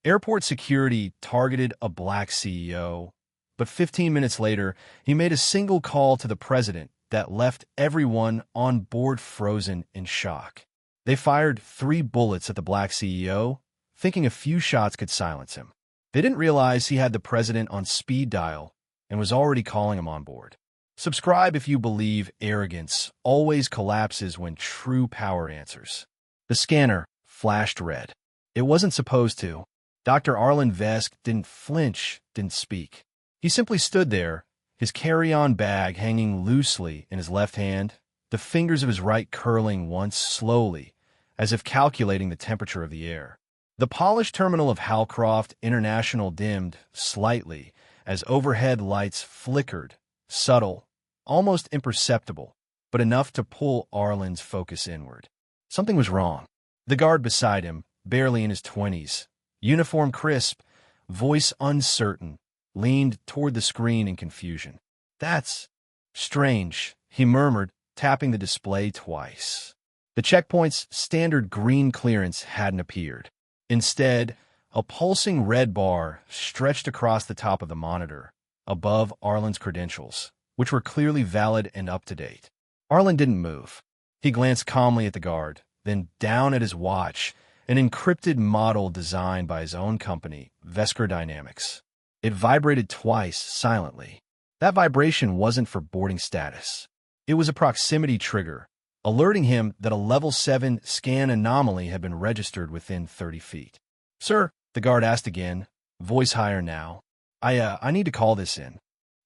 Airport security targeted a black CEO, but 15 minutes later, he made a single call to the president that left everyone on board frozen in shock. They fired 3 bullets at the black CEO, thinking a few shots could silence him. They didn't realize he had the president on speed dial and was already calling him on board. Subscribe if you believe arrogance always collapses when true power answers. The scanner flashed red. It wasn't supposed to. Dr. Arlen Vesk didn't flinch, didn't speak. He simply stood there, his carry-on bag hanging loosely in his left hand, the fingers of his right curling once slowly, as if calculating the temperature of the air. The polished terminal of Halcroft International dimmed slightly as overhead lights flickered, subtle, almost imperceptible, but enough to pull Arlen's focus inward. Something was wrong. The guard beside him, barely in his 20s, uniform crisp, voice uncertain, leaned toward the screen in confusion. "That's strange," he murmured, tapping the display twice. The checkpoint's standard green clearance hadn't appeared. Instead, a pulsing red bar stretched across the top of the monitor, above Arlen's credentials, which were clearly valid and up-to-date. Arlen didn't move. He glanced calmly at the guard, then down at his watch, an encrypted model designed by his own company, Vesker Dynamics. It vibrated twice, silently. That vibration wasn't for boarding status. It was a proximity trigger, alerting him that a Level 7 scan anomaly had been registered within 30 feet. "Sir," the guard asked again, voice higher now, I need to call this in."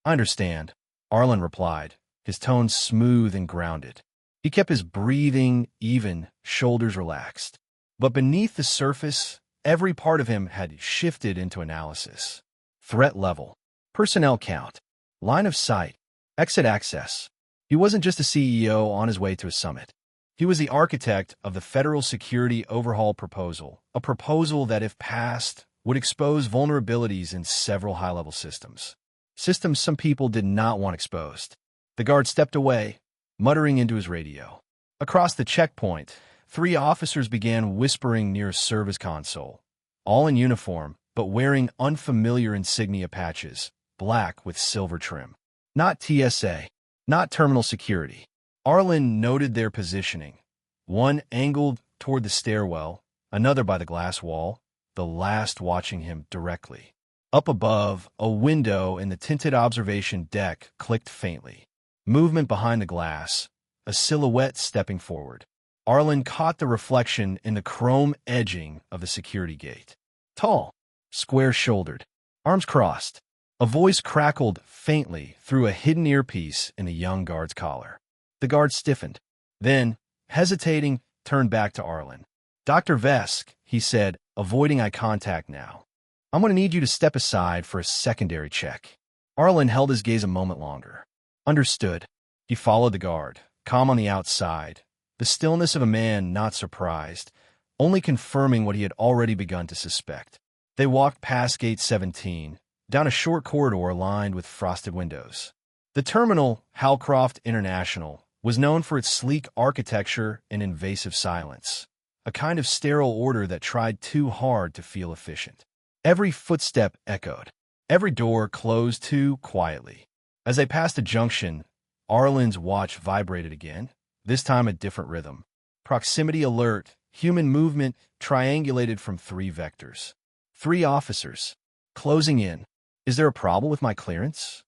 "I understand," Arlen replied, his tone smooth and grounded. He kept his breathing even, shoulders relaxed. But beneath the surface, every part of him had shifted into analysis. Threat level, personnel count, line of sight, exit access. He wasn't just a CEO on his way to a summit. He was the architect of the Federal Security Overhaul Proposal, a proposal that, if passed, would expose vulnerabilities in several high-level systems. Systems some people did not want exposed. The guard stepped away, muttering into his radio. Across the checkpoint, 3 officers began whispering near a service console, all in uniform, but wearing unfamiliar insignia patches, black with silver trim. Not TSA, not terminal security. Arlen noted their positioning. One angled toward the stairwell, another by the glass wall, the last watching him directly. Up above, a window in the tinted observation deck clicked faintly. Movement behind the glass, a silhouette stepping forward. Arlen caught the reflection in the chrome edging of the security gate. Tall, square-shouldered, arms crossed. A voice crackled faintly through a hidden earpiece in the young guard's collar. The guard stiffened, then, hesitating, turned back to Arlen. "Dr. Vesk," he said, avoiding eye contact now. "I'm going to need you to step aside for a secondary check." Arlen held his gaze a moment longer. Understood. He followed the guard, calm on the outside, the stillness of a man not surprised, only confirming what he had already begun to suspect. They walked past Gate 17, down a short corridor lined with frosted windows. The terminal, Halcroft International, was known for its sleek architecture and invasive silence, a kind of sterile order that tried too hard to feel efficient. Every footstep echoed. Every door closed too quietly. As they passed a junction, Arlen's watch vibrated again, this time a different rhythm. Proximity alert, human movement triangulated from 3 vectors. 3 officers. Closing in. "Is there a problem with my clearance?"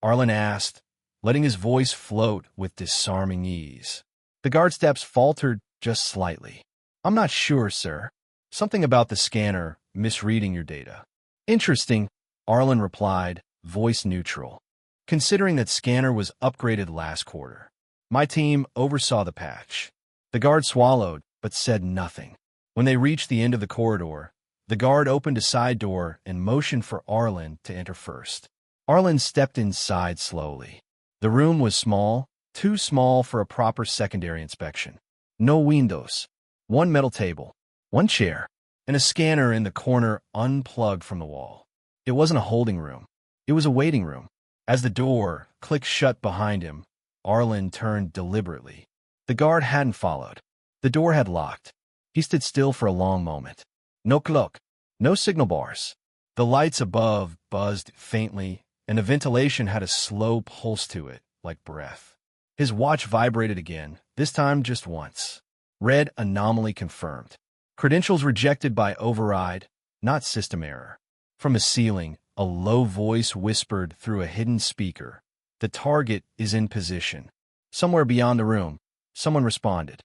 Arlen asked, letting his voice float with disarming ease. The guard steps faltered just slightly. "I'm not sure, sir. Something about the scanner misreading your data." "Interesting," Arlen replied, voice neutral. "Considering that scanner was upgraded last quarter. My team oversaw the patch." The guard swallowed, but said nothing. When they reached the end of the corridor, the guard opened a side door and motioned for Arlen to enter first. Arlen stepped inside slowly. The room was small, too small for a proper secondary inspection. No windows, 1 metal table, 1 chair, and a scanner in the corner unplugged from the wall. It wasn't a holding room. It was a waiting room. As the door clicked shut behind him, Arlen turned deliberately. The guard hadn't followed. The door had locked. He stood still for a long moment. No clock, No signal bars. The lights above buzzed faintly, and the ventilation had a slow pulse to it, like breath. His watch vibrated again, this time just once. Red anomaly confirmed. Credentials rejected by override, not system error. From the ceiling, a low voice whispered through a hidden speaker. The target is in position. Somewhere beyond the room, someone responded.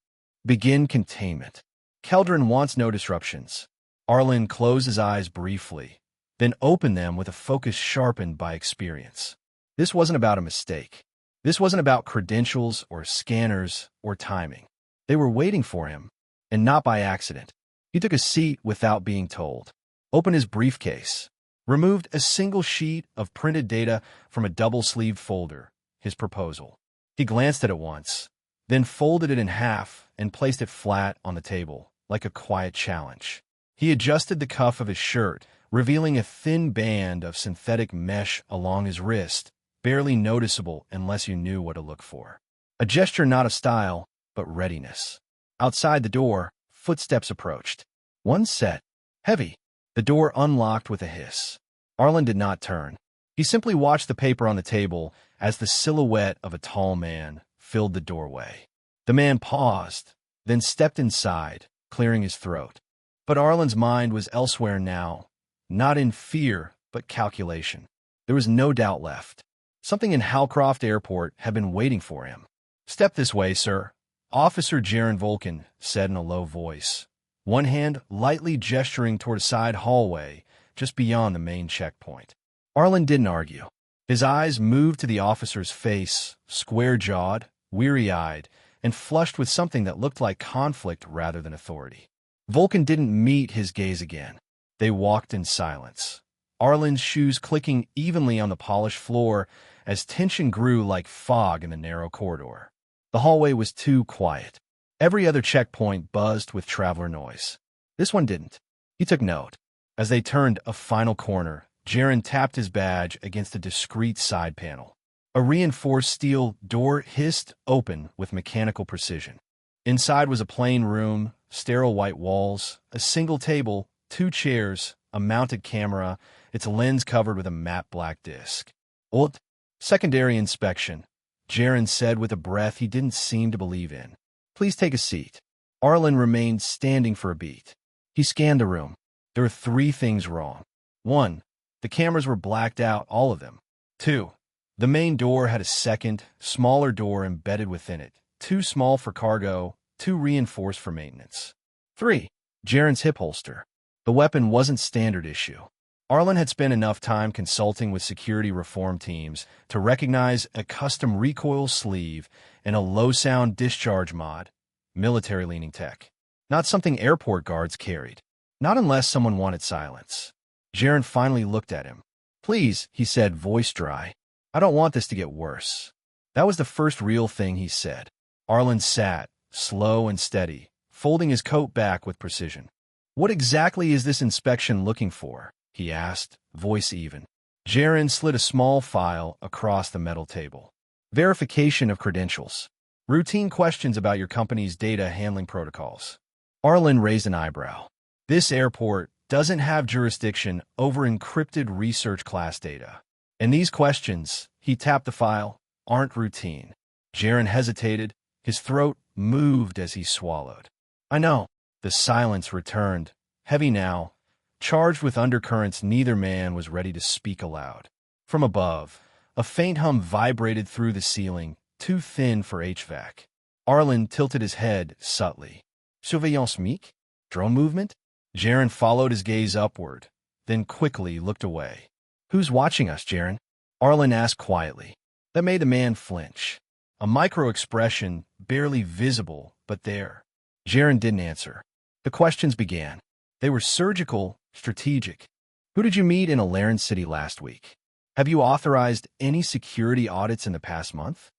Begin containment. Keldrin wants no disruptions. Arlen closed his eyes briefly, then opened them with a focus sharpened by experience. This wasn't about a mistake. This wasn't about credentials or scanners or timing. They were waiting for him, and not by accident. He took a seat without being told, opened his briefcase, removed a single sheet of printed data from a double-sleeved folder, his proposal. He glanced at it once, then folded it in half and placed it flat on the table, like a quiet challenge. He adjusted the cuff of his shirt, revealing a thin band of synthetic mesh along his wrist, barely noticeable unless you knew what to look for. A gesture not of style, but readiness. Outside the door, footsteps approached. One set, heavy. The door unlocked with a hiss. Arlen did not turn. He simply watched the paper on the table as the silhouette of a tall man filled the doorway. The man paused, then stepped inside, clearing his throat. But Arlen's mind was elsewhere now, not in fear, but calculation. There was no doubt left. Something in Halcroft Airport had been waiting for him. "Step this way, sir," Officer Jaron Vulcan said in a low voice, one hand lightly gesturing toward a side hallway just beyond the main checkpoint. Arlen didn't argue. His eyes moved to the officer's face, square-jawed, weary-eyed, and flushed with something that looked like conflict rather than authority. Vulcan didn't meet his gaze again. They walked in silence, Arlen's shoes clicking evenly on the polished floor as tension grew like fog in the narrow corridor. The hallway was too quiet. Every other checkpoint buzzed with traveler noise. This one didn't. He took note. As they turned a final corner, Jaron tapped his badge against a discreet side panel. A reinforced steel door hissed open with mechanical precision. Inside was a plain room, sterile white walls, a single table, 2 chairs, a mounted camera, its lens covered with a matte black disc. "Old secondary inspection," Jaron said with a breath he didn't seem to believe in. "Please take a seat." Arlen remained standing for a beat. He scanned the room. There were 3 things wrong. 1. The cameras were blacked out, all of them. 2. The main door had a second, smaller door embedded within it, too small for cargo, too reinforced for maintenance. 3. Jaron's hip holster. The weapon wasn't standard issue. Arlen had spent enough time consulting with security reform teams to recognize a custom recoil sleeve and a low-sound discharge mod, military-leaning tech. Not something airport guards carried. Not unless someone wanted silence. Jaron finally looked at him. "Please," he said, voice dry. "I don't want this to get worse." That was the first real thing he said. Arlen sat, slow and steady, folding his coat back with precision. "What exactly is this inspection looking for?" he asked, voice even. Jaron slid a small file across the metal table. "Verification of credentials. Routine questions about your company's data handling protocols." Arlen raised an eyebrow. "This airport doesn't have jurisdiction over encrypted research class data. And these questions," he tapped the file, "aren't routine." Jaron hesitated. His throat moved as he swallowed. "I know." The silence returned, heavy now, charged with undercurrents neither man was ready to speak aloud. From above, a faint hum vibrated through the ceiling, too thin for HVAC. Arlen tilted his head subtly. "Surveillance Meek? Drone movement?" Jaron followed his gaze upward, then quickly looked away. "Who's watching us, Jaron?" Arlen asked quietly. That made the man flinch. A micro-expression, barely visible, but there. Jaron didn't answer. The questions began. They were surgical, strategic. "Who did you meet in Alarin City last week? Have you authorized any security audits in the past month?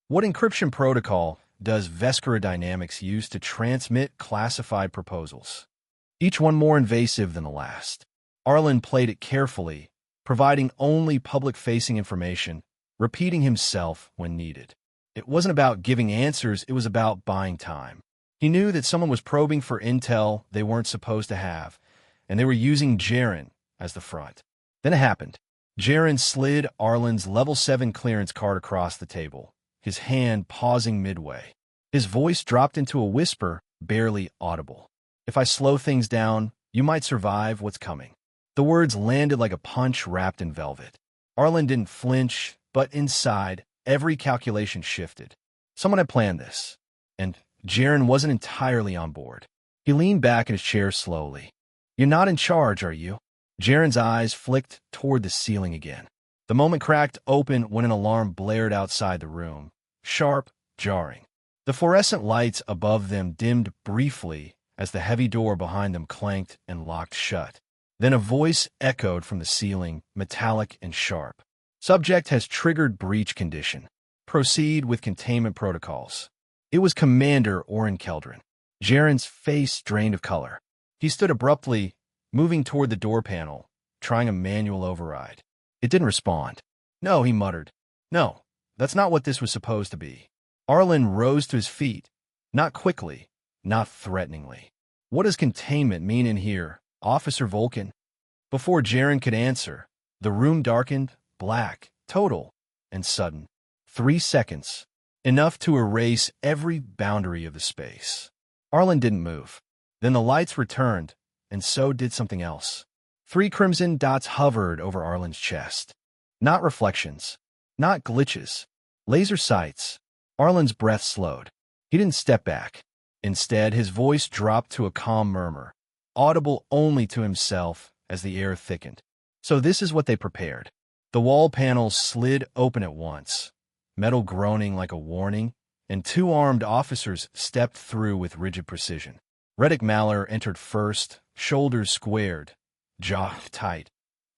What encryption protocol does Veskera Dynamics use to transmit classified proposals?" Each one more invasive than the last. Arlen played it carefully, providing only public-facing information, repeating himself when needed. It wasn't about giving answers, it was about buying time. He knew that someone was probing for intel they weren't supposed to have, and they were using Jaren as the front. Then it happened. Jaren slid Arlen's level 7 clearance card across the table, his hand pausing midway. His voice dropped into a whisper, barely audible. "If I slow things down, you might survive what's coming." The words landed like a punch wrapped in velvet. Arlen didn't flinch, but inside, every calculation shifted. Someone had planned this, and Jaren wasn't entirely on board. He leaned back in his chair slowly. "You're not in charge, are you?" Jaren's eyes flicked toward the ceiling again. The moment cracked open when an alarm blared outside the room, sharp, jarring. The fluorescent lights above them dimmed briefly as the heavy door behind them clanked and locked shut. Then a voice echoed from the ceiling, metallic and sharp. "Subject has triggered breach condition. Proceed with containment protocols." It was Commander Oren Keldron. Jaren's face drained of color. He stood abruptly, moving toward the door panel, trying a manual override. It didn't respond. "No," he muttered. "No, that's not what this was supposed to be." Arlen rose to his feet, not quickly, not threateningly. "What does containment mean in here, Officer Vulcan?" Before Jaren could answer, the room darkened, black, total, and sudden. 3 seconds, enough to erase every boundary of the space. Arlen didn't move. Then the lights returned, and so did something else. 3 crimson dots hovered over Arlen's chest. Not reflections, not glitches, laser sights. Arlen's breath slowed. He didn't step back. Instead, his voice dropped to a calm murmur, audible only to himself as the air thickened. So this is what they prepared. The wall panels slid open at once, metal groaning like a warning, and 2 armed officers stepped through with rigid precision. Reddick Maller entered first, shoulders squared, jaw tight,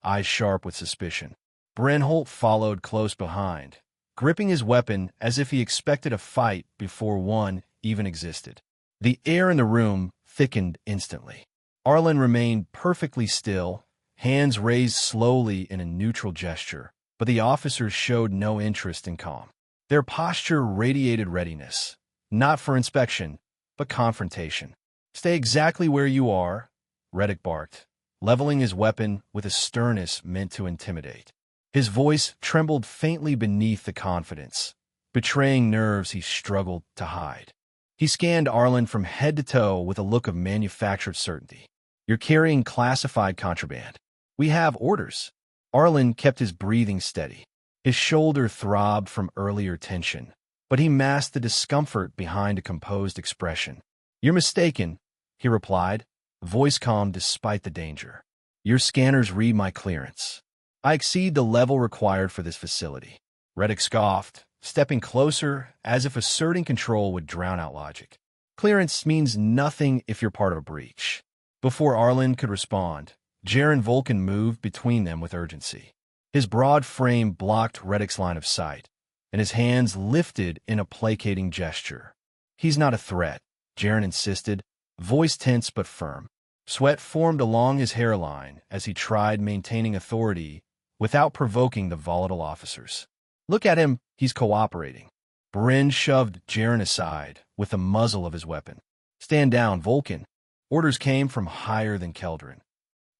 eyes sharp with suspicion. Brenholt followed close behind, gripping his weapon as if he expected a fight before one even existed. The air in the room thickened instantly. Arlen remained perfectly still, hands raised slowly in a neutral gesture, but the officers showed no interest in calm. Their posture radiated readiness, not for inspection, but confrontation. "Stay exactly where you are," Reddick barked, leveling his weapon with a sternness meant to intimidate. His voice trembled faintly beneath the confidence, betraying nerves he struggled to hide. He scanned Arlen from head to toe with a look of manufactured certainty. "You're carrying classified contraband. We have orders." Arlen kept his breathing steady. His shoulder throbbed from earlier tension, but he masked the discomfort behind a composed expression. "You're mistaken," he replied, voice calm despite the danger. "Your scanners read my clearance. I exceed the level required for this facility." Reddick scoffed, stepping closer as if asserting control would drown out logic. "Clearance means nothing if you're part of a breach." Before Arlen could respond, Jaren Vulcan moved between them with urgency. His broad frame blocked Reddick's line of sight, and his hands lifted in a placating gesture. "He's not a threat," Jaren insisted, voice tense but firm. Sweat formed along his hairline as he tried maintaining authority without provoking the volatile officers. "Look at him, he's cooperating." Bren shoved Jaren aside with the muzzle of his weapon. "Stand down, Vulcan." Orders came from higher than Keldron.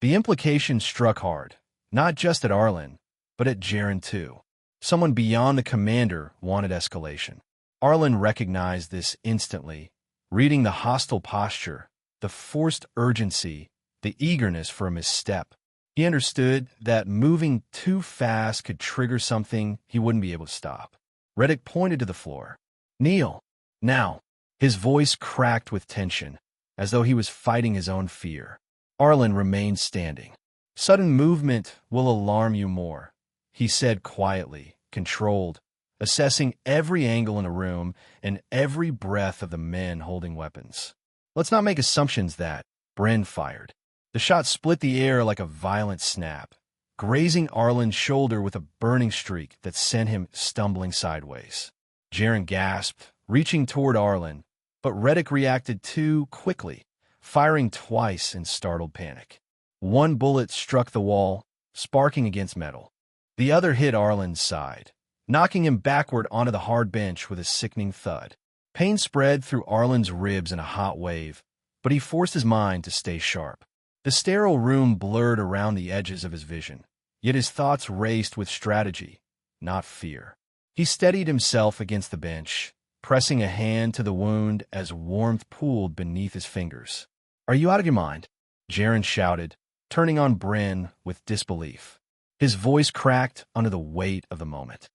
The implication struck hard, not just at Arlen, but at Jaren too. Someone beyond the commander wanted escalation. Arlen recognized this instantly, reading the hostile posture, the forced urgency, the eagerness for a misstep. He understood that moving too fast could trigger something he wouldn't be able to stop. Reddick pointed to the floor. "Kneel. Now." His voice cracked with tension, as though he was fighting his own fear. Arlen remained standing. "Sudden movement will alarm you more," he said quietly, controlled, assessing every angle in the room and every breath of the men holding weapons. "Let's not make assumptions that." Bren fired. The shot split the air like a violent snap, grazing Arlen's shoulder with a burning streak that sent him stumbling sideways. Jaren gasped, reaching toward Arlen, but Reddick reacted too quickly, firing twice in startled panic. One bullet struck the wall, sparking against metal. The other hit Arlen's side, knocking him backward onto the hard bench with a sickening thud. Pain spread through Arlen's ribs in a hot wave, but he forced his mind to stay sharp. The sterile room blurred around the edges of his vision, yet his thoughts raced with strategy, not fear. He steadied himself against the bench, pressing a hand to the wound as warmth pooled beneath his fingers. "Are you out of your mind?" Jaren shouted, turning on Bryn with disbelief. His voice cracked under the weight of the moment.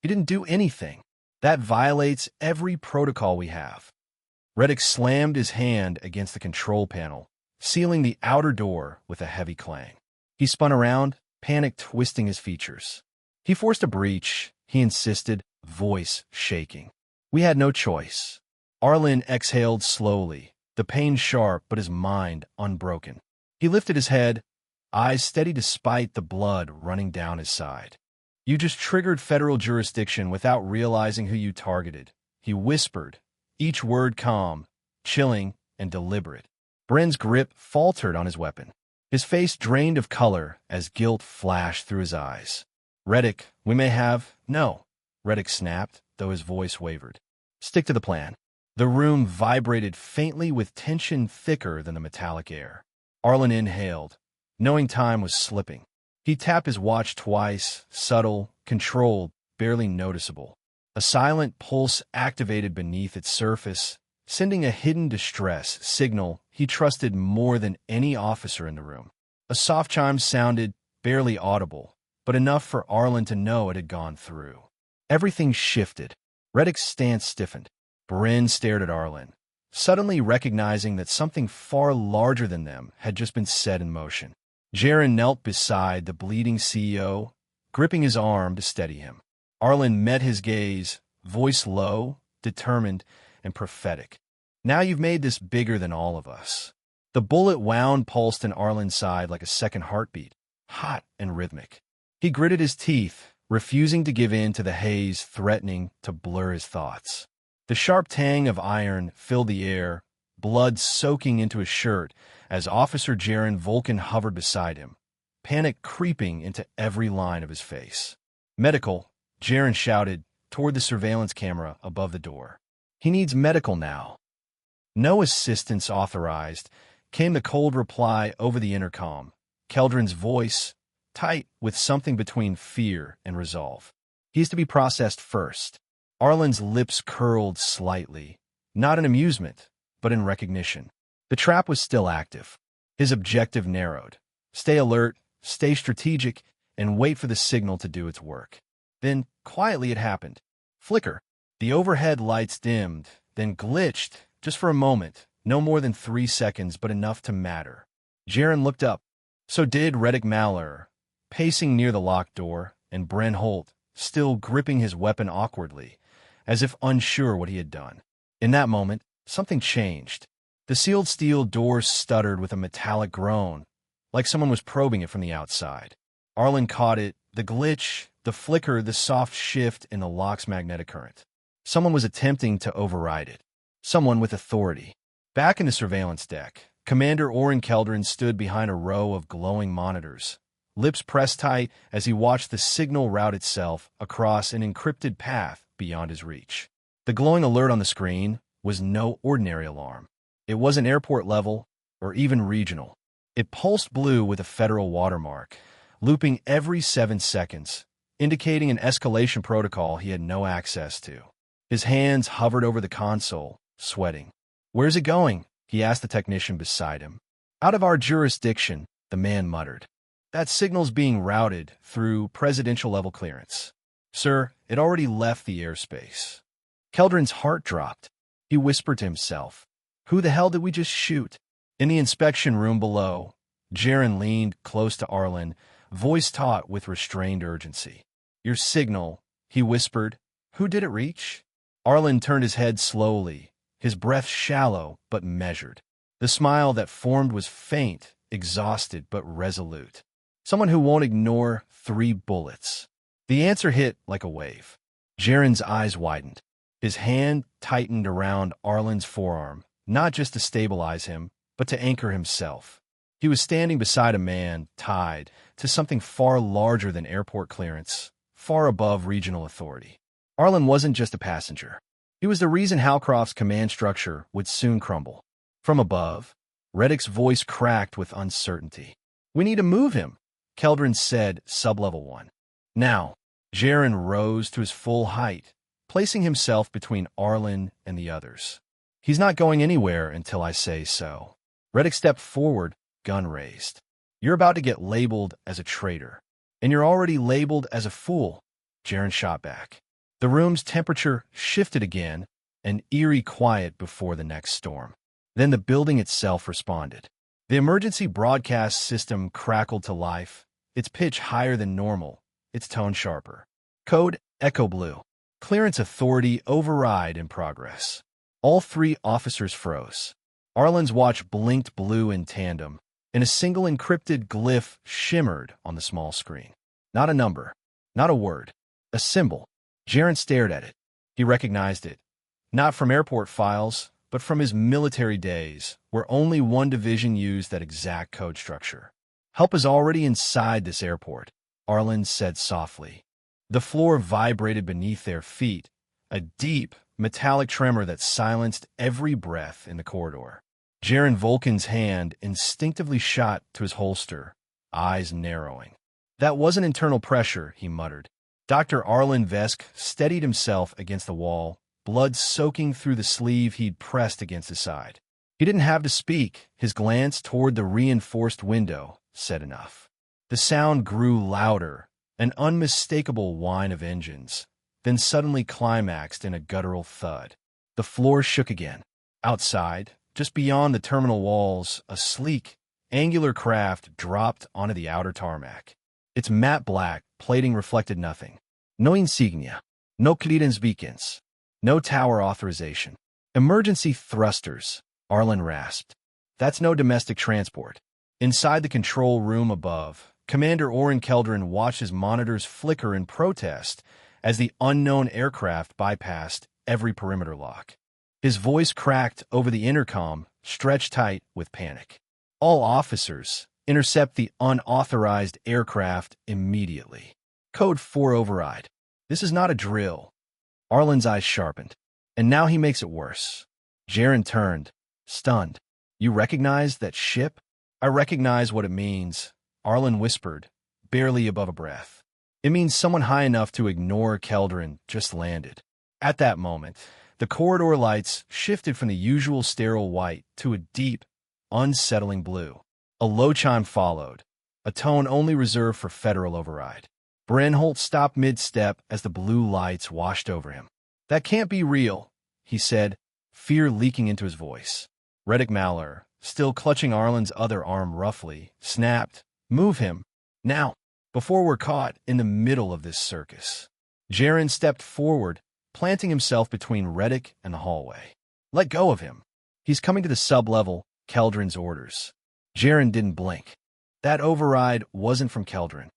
"You didn't do anything. That violates every protocol we have." Reddick slammed his hand against the control panel, sealing the outer door with a heavy clang. He spun around, panic twisting his features. "He forced a breach," he insisted, voice shaking. "We had no choice." Arlen exhaled slowly, the pain sharp but his mind unbroken. He lifted his head, eyes steady despite the blood running down his side. "You just triggered federal jurisdiction without realizing who you targeted," he whispered, each word calm, chilling, and deliberate. Bryn's grip faltered on his weapon. His face drained of color as guilt flashed through his eyes. "Reddick, we may have—" "No," Reddick snapped, though his voice wavered. "Stick to the plan." The room vibrated faintly with tension thicker than the metallic air. Arlen inhaled, knowing time was slipping. He tapped his watch twice, subtle, controlled, barely noticeable. A silent pulse activated beneath its surface, sending a hidden distress signal he trusted more than any officer in the room. A soft chime sounded, barely audible, but enough for Arlen to know it had gone through. Everything shifted. Reddick's stance stiffened. Bryn stared at Arlen, suddenly recognizing that something far larger than them had just been set in motion. Jaren knelt beside the bleeding CEO, gripping his arm to steady him. Arlen met his gaze, voice low, determined, and prophetic. "Now you've made this bigger than all of us." The bullet wound pulsed in Arlen's side like a second heartbeat, hot and rhythmic. He gritted his teeth, refusing to give in to the haze threatening to blur his thoughts. The sharp tang of iron filled the air, blood soaking into his shirt as Officer Jaren Vulcan hovered beside him, panic creeping into every line of his face. "Medical," Jaren shouted toward the surveillance camera above the door. "He needs medical now." "No assistance authorized," came the cold reply over the intercom, Keldron's voice tight with something between fear and resolve. "He's to be processed first." Arlen's lips curled slightly, not in amusement, but in recognition. The trap was still active. His objective narrowed. Stay alert, stay strategic, and wait for the signal to do its work. Then, quietly it happened. Flicker. The overhead lights dimmed, then glitched, just for a moment, no more than 3 seconds, but enough to matter. Jaren looked up. So did Reddick Mallor, pacing near the locked door, and Bryn Holt, still gripping his weapon awkwardly, as if unsure what he had done. In that moment, something changed. The sealed steel door stuttered with a metallic groan, like someone was probing it from the outside. Arlen caught it, the glitch, the flicker, the soft shift in the lock's magnetic current. Someone was attempting to override it. Someone with authority. Back in the surveillance deck, Commander Oren Keldron stood behind a row of glowing monitors, lips pressed tight as he watched the signal route itself across an encrypted path beyond his reach. The glowing alert on the screen was no ordinary alarm. It wasn't airport level or even regional. It pulsed blue with a federal watermark, looping every 7 seconds, indicating an escalation protocol he had no access to. His hands hovered over the console, sweating. "Where's it going?" he asked the technician beside him. "Out of our jurisdiction," the man muttered. "That signal's being routed through presidential-level clearance." "Sir, it already left the airspace." Keldron's heart dropped. He whispered to himself, "Who the hell did we just shoot?" In the inspection room below, Jaren leaned close to Arlen, voice taut with restrained urgency. "Your signal," he whispered. "Who did it reach?" Arlen turned his head slowly, his breath shallow but measured. The smile that formed was faint, exhausted but resolute. "Someone who won't ignore 3 bullets." The answer hit like a wave. Jaren's eyes widened. His hand tightened around Arlen's forearm, not just to stabilize him, but to anchor himself. He was standing beside a man tied to something far larger than airport clearance, far above regional authority. Arlen wasn't just a passenger. He was the reason Halcroft's command structure would soon crumble. From above, Reddick's voice cracked with uncertainty. "We need to move him," Keldrin said, sub-level 1. Now, Jaren rose to his full height, placing himself between Arlen and the others. "He's not going anywhere until I say so." Reddick stepped forward, gun raised. "You're about to get labeled as a traitor. And you're already labeled as a fool," Jaren shot back. The room's temperature shifted again, an eerie quiet before the next storm. Then the building itself responded. The emergency broadcast system crackled to life, its pitch higher than normal, its tone sharper. Code Echo Blue. Clearance authority override in progress. All 3 officers froze. Arlen's watch blinked blue in tandem, and a single encrypted glyph shimmered on the small screen. Not a number, not a word, a symbol. Jaren stared at it. He recognized it, not from airport files, but from his military days, where only one division used that exact code structure. "Help is already inside this airport," Arlen said softly. The floor vibrated beneath their feet, a deep, metallic tremor that silenced every breath in the corridor. Jaren Volkin's hand instinctively shot to his holster, eyes narrowing. "That wasn't internal pressure," he muttered. Dr. Arlen Vesk steadied himself against the wall, blood soaking through the sleeve he'd pressed against his side. He didn't have to speak. His glance toward the reinforced window said enough. The sound grew louder, an unmistakable whine of engines, then suddenly climaxed in a guttural thud. The floor shook again. Outside, just beyond the terminal walls, a sleek, angular craft dropped onto the outer tarmac. Its matte black plating reflected nothing. No insignia, no clearance beacons, no tower authorization. "Emergency thrusters," Arlen rasped. "That's no domestic transport." Inside the control room above, Commander Oren Keldrin watched his monitors flicker in protest as the unknown aircraft bypassed every perimeter lock. His voice cracked over the intercom, stretched tight with panic. "All officers, intercept the unauthorized aircraft immediately. Code 4 override. This is not a drill." Arlen's eyes sharpened. "And now he makes it worse." Jaren turned, stunned. "You recognize that ship?" "I recognize what it means," Arlen whispered, barely above a breath. "It means someone high enough to ignore Keldrin just landed." At that moment, the corridor lights shifted from the usual sterile white to a deep, unsettling blue. A low chime followed, a tone only reserved for federal override. Brenholt stopped mid-step as the blue lights washed over him. "That can't be real," he said, fear leaking into his voice. Reddick Mallor, still clutching Arlen's other arm roughly, snapped, "Move him, now, before we're caught in the middle of this circus." Jaren stepped forward, planting himself between Reddick and the hallway. "Let go of him. He's coming to the sub-level," Keldrin's orders. Jaren didn't blink. That override wasn't from Keldrin.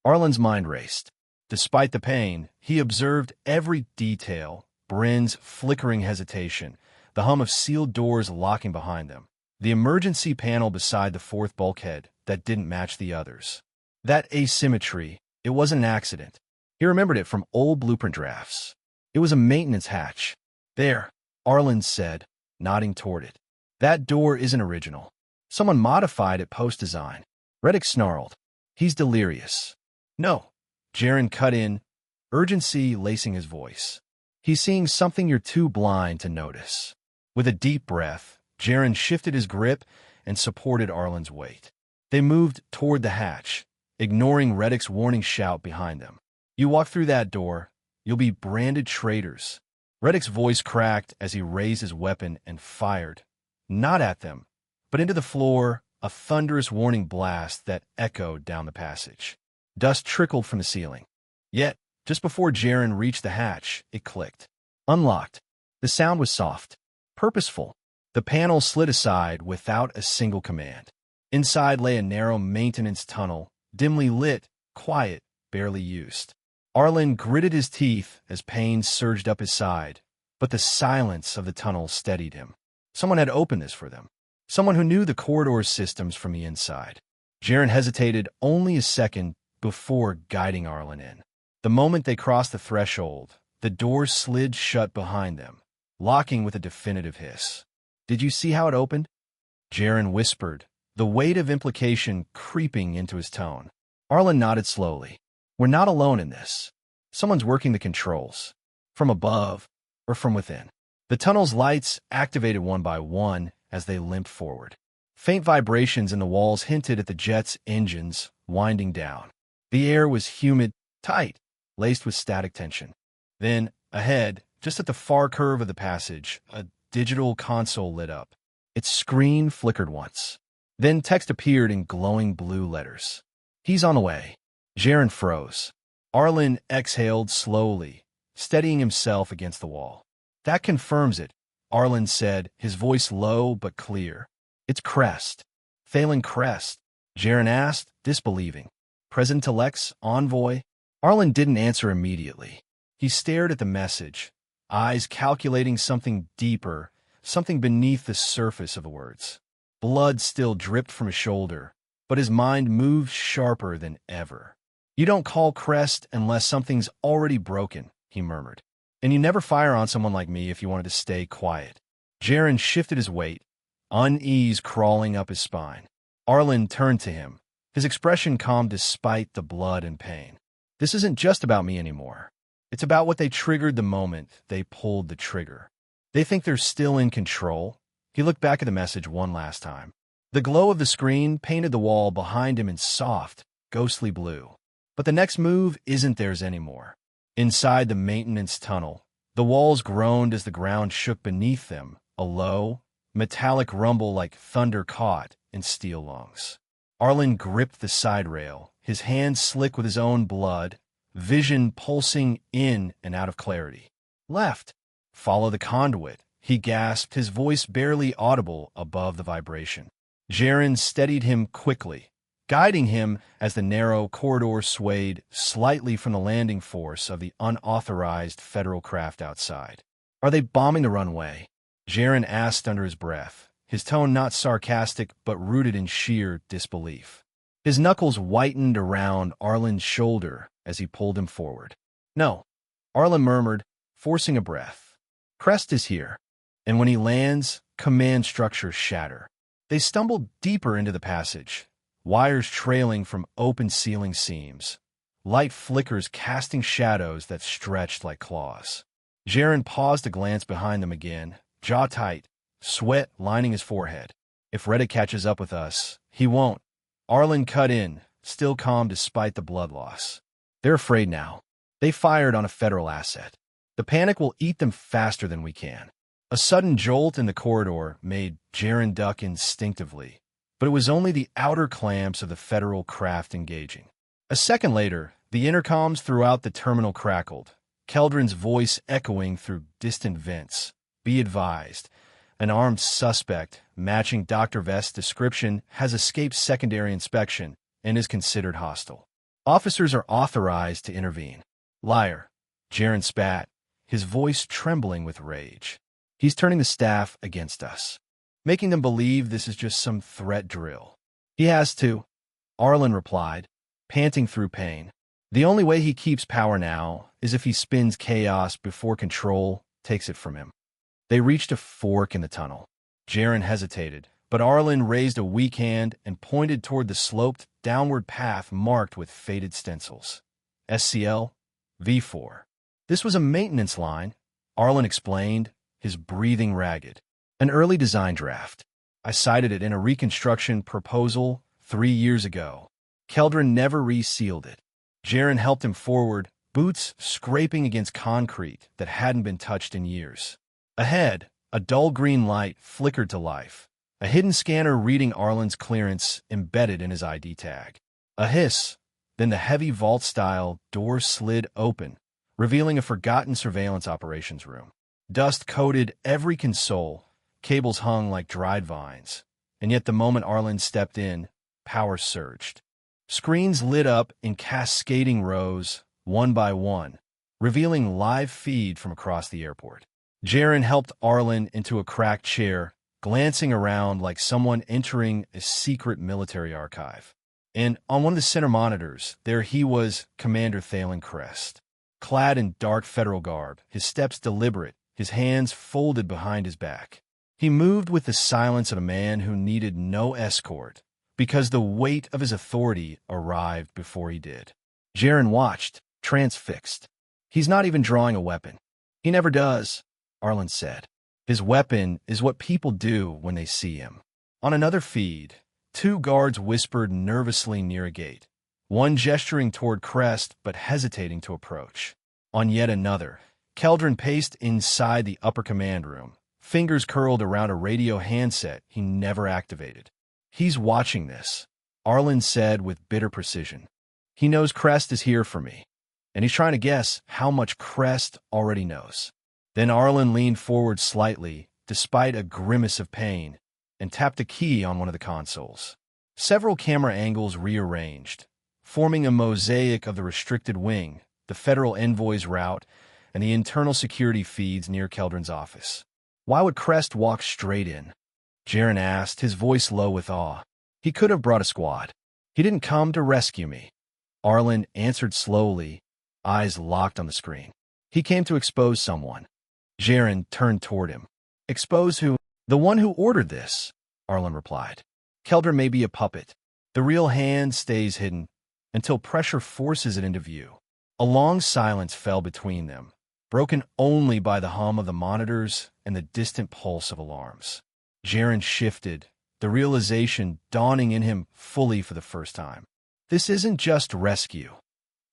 Arlen's mind raced. Despite the pain, he observed every detail, Bryn's flickering hesitation, the hum of sealed doors locking behind them, the emergency panel beside the 4th bulkhead that didn't match the others. That asymmetry, it wasn't an accident. He remembered it from old blueprint drafts. It was a maintenance hatch. "There," Arlen said, nodding toward it. "That door isn't original. Someone modified it post-design." Reddick snarled. "He's delirious." "No," Jaren cut in, urgency lacing his voice. "He's seeing something you're too blind to notice." With a deep breath, Jaren shifted his grip and supported Arlen's weight. They moved toward the hatch, ignoring Reddick's warning shout behind them. "You walk through that door, you'll be branded traitors." Reddick's voice cracked as he raised his weapon and fired, not at them, but into the floor, a thunderous warning blast that echoed down the passage. Dust trickled from the ceiling. Yet, just before Jaren reached the hatch, it clicked. Unlocked. The sound was soft, purposeful. The panel slid aside without a single command. Inside lay a narrow maintenance tunnel, dimly lit, quiet, barely used. Arlen gritted his teeth as pain surged up his side, but the silence of the tunnel steadied him. Someone had opened this for them. Someone who knew the corridor's systems from the inside. Jaren hesitated only a second before guiding Arlen in. The moment they crossed the threshold, the door slid shut behind them, locking with a definitive hiss. "Did you see how it opened?" Jaren whispered, the weight of implication creeping into his tone. Arlen nodded slowly. We're not alone in this. Someone's working the controls. From above or from within. The tunnel's lights activated one by one as they limped forward. Faint vibrations in the walls hinted at the jet's engines winding down. The air was humid, tight, laced with static tension. Then, ahead, just at the far curve of the passage, a digital console lit up. Its screen flickered once. Then text appeared in glowing blue letters. He's on the way. Jaren froze. Arlen exhaled slowly, steadying himself against the wall. That confirms it, Arlen said, his voice low but clear. It's Crest. Thalen Crest. Jaren asked, disbelieving. President-elect's envoy? Arlen didn't answer immediately. He stared at the message, eyes calculating something deeper, something beneath the surface of the words. Blood still dripped from his shoulder, but his mind moved sharper than ever. You don't call Crest unless something's already broken, he murmured. And you never fire on someone like me if you wanted to stay quiet. Jaren shifted his weight, unease crawling up his spine. Arlen turned to him, his expression calm despite the blood and pain. This isn't just about me anymore. It's about what they triggered the moment they pulled the trigger. They think they're still in control. He looked back at the message one last time. The glow of the screen painted the wall behind him in soft, ghostly blue. But the next move isn't theirs anymore. Inside the maintenance tunnel, the walls groaned as the ground shook beneath them, a low, metallic rumble like thunder caught in steel lungs. Arlen gripped the side rail, his hands slick with his own blood, vision pulsing in and out of clarity. Left. Follow the conduit, he gasped, his voice barely audible above the vibration. Jaren steadied him quickly, guiding him as the narrow corridor swayed slightly from the landing force of the unauthorized federal craft outside. Are they bombing the runway? Jaren asked under his breath, his tone not sarcastic but rooted in sheer disbelief. His knuckles whitened around Arlen's shoulder as he pulled him forward. No, Arlen murmured, forcing a breath. Crest is here, and when he lands, command structures shatter. They stumbled deeper into the passage, wires trailing from open ceiling seams, light flickers casting shadows that stretched like claws. Jaren paused to glance behind them again, jaw tight, sweat lining his forehead. If Reddit catches up with us, he won't. Arlen cut in, still calm despite the blood loss. They're afraid now. They fired on a federal asset. The panic will eat them faster than we can. A sudden jolt in the corridor made Jaren duck instinctively, but it was only the outer clamps of the federal craft engaging. A second later, the intercoms throughout the terminal crackled, Keldron's voice echoing through distant vents. Be advised, an armed suspect, matching Dr. Vest's description, has escaped secondary inspection and is considered hostile. Officers are authorized to intervene. Liar, Jaren spat, his voice trembling with rage. He's turning the staff against us, making them believe this is just some threat drill. He has to, Arlen replied, panting through pain. The only way he keeps power now is if he spins chaos before control takes it from him. They reached a fork in the tunnel. Jaren hesitated, but Arlen raised a weak hand and pointed toward the sloped, downward path marked with faded stencils. SCL V4. This was a maintenance line, Arlen explained, his breathing ragged. An early design draft. I cited it in a reconstruction proposal 3 years ago. Keldron never resealed it. Jaren helped him forward, boots scraping against concrete that hadn't been touched in years. Ahead, a dull green light flickered to life, a hidden scanner reading Arlen's clearance embedded in his ID tag. A hiss, then the heavy vault-style door slid open, revealing a forgotten surveillance operations room. Dust coated every console, cables hung like dried vines, and yet the moment Arlen stepped in, power surged. Screens lit up in cascading rows, one by one, revealing live feed from across the airport. Jaren helped Arlen into a cracked chair, glancing around like someone entering a secret military archive. And on one of the center monitors, there he was, Commander Thalen Crest. Clad in dark federal garb, his steps deliberate, his hands folded behind his back. He moved with the silence of a man who needed no escort, because the weight of his authority arrived before he did. Jaren watched, transfixed. He's not even drawing a weapon. He never does, Arlen said. His weapon is what people do when they see him. On another feed, two guards whispered nervously near a gate, one gesturing toward Crest but hesitating to approach. On yet another, Keldron paced inside the upper command room, fingers curled around a radio handset he never activated. He's watching this, Arlen said with bitter precision. He knows Crest is here for me, and he's trying to guess how much Crest already knows. Then Arlen leaned forward slightly, despite a grimace of pain, and tapped a key on one of the consoles. Several camera angles rearranged, forming a mosaic of the restricted wing, the federal envoy's route, and the internal security feeds near Keldron's office. Why would Crest walk straight in? Jaren asked, his voice low with awe. He could have brought a squad. He didn't come to rescue me. Arlen answered slowly, eyes locked on the screen. He came to expose someone. Jaren turned toward him. Expose who? The one who ordered this, Arlen replied. Keldron may be a puppet. The real hand stays hidden until pressure forces it into view. A long silence fell between them, broken only by the hum of the monitors and the distant pulse of alarms. Jaren shifted, the realization dawning in him fully for the first time. This isn't just rescue.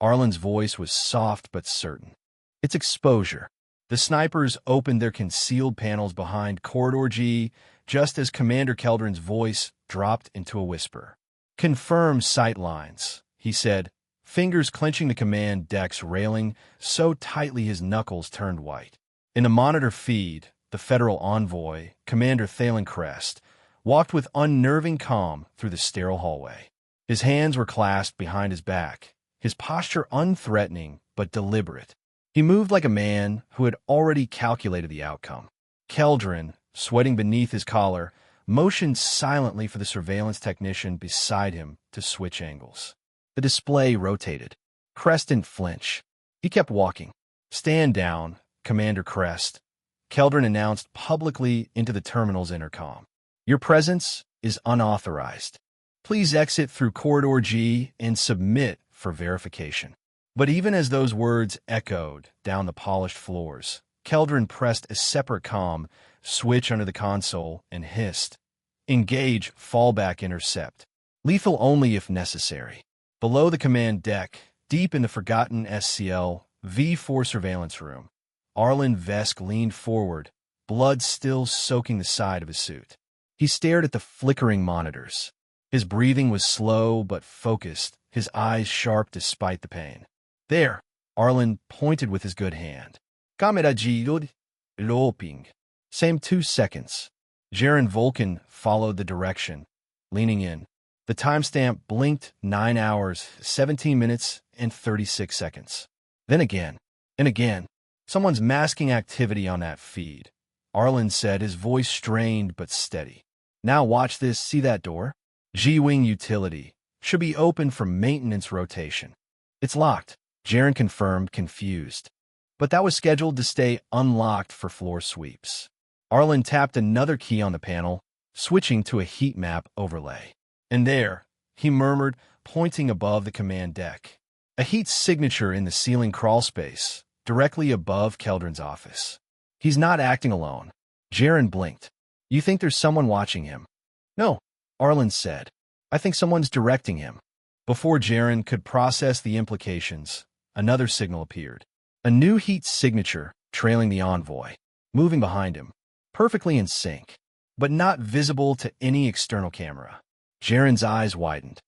Arlen's voice was soft but certain. It's exposure. The snipers opened their concealed panels behind Corridor G just as Commander Keldron's voice dropped into a whisper. Confirm sight lines, he said, fingers clenching the command deck's railing so tightly his knuckles turned white. In the monitor feed, the federal envoy, Commander Thalen Crest, walked with unnerving calm through the sterile hallway. His hands were clasped behind his back, his posture unthreatening but deliberate. He moved like a man who had already calculated the outcome. Keldron, sweating beneath his collar, motioned silently for the surveillance technician beside him to switch angles. The display rotated. Crest didn't flinch. He kept walking. Stand down, Commander Crest, Keldron announced publicly into the terminal's intercom. Your presence is unauthorized. Please exit through Corridor G and submit for verification. But even as those words echoed down the polished floors, Keldron pressed a separate comm switch under the console and hissed, Engage fallback intercept. Lethal only if necessary. Below the command deck, deep in the forgotten SCL V4 surveillance room, Arlen Vesk leaned forward, blood still soaking the side of his suit. He stared at the flickering monitors. His breathing was slow but focused, his eyes sharp despite the pain. There, Arlen pointed with his good hand. Kamera Jilud Loping. Same 2 seconds. Jaren Vulcan followed the direction, leaning in. The timestamp blinked 9 hours, 17 minutes, and 36 seconds. Then again, and again. Someone's masking activity on that feed, Arlen said, his voice strained but steady. Now watch this, see that door? G-Wing utility. Should be open for maintenance rotation. It's locked, Jaren confirmed, confused. But that was scheduled to stay unlocked for floor sweeps. Arlen tapped another key on the panel, switching to a heat map overlay. And there, he murmured, pointing above the command deck. A heat signature in the ceiling crawlspace, directly above Keldron's office. He's not acting alone. Jaren blinked. You think there's someone watching him? No, Arlen said. I think someone's directing him. Before Jaren could process the implications, another signal appeared. A new heat signature trailing the envoy, moving behind him, perfectly in sync, but not visible to any external camera. Jaren's eyes widened.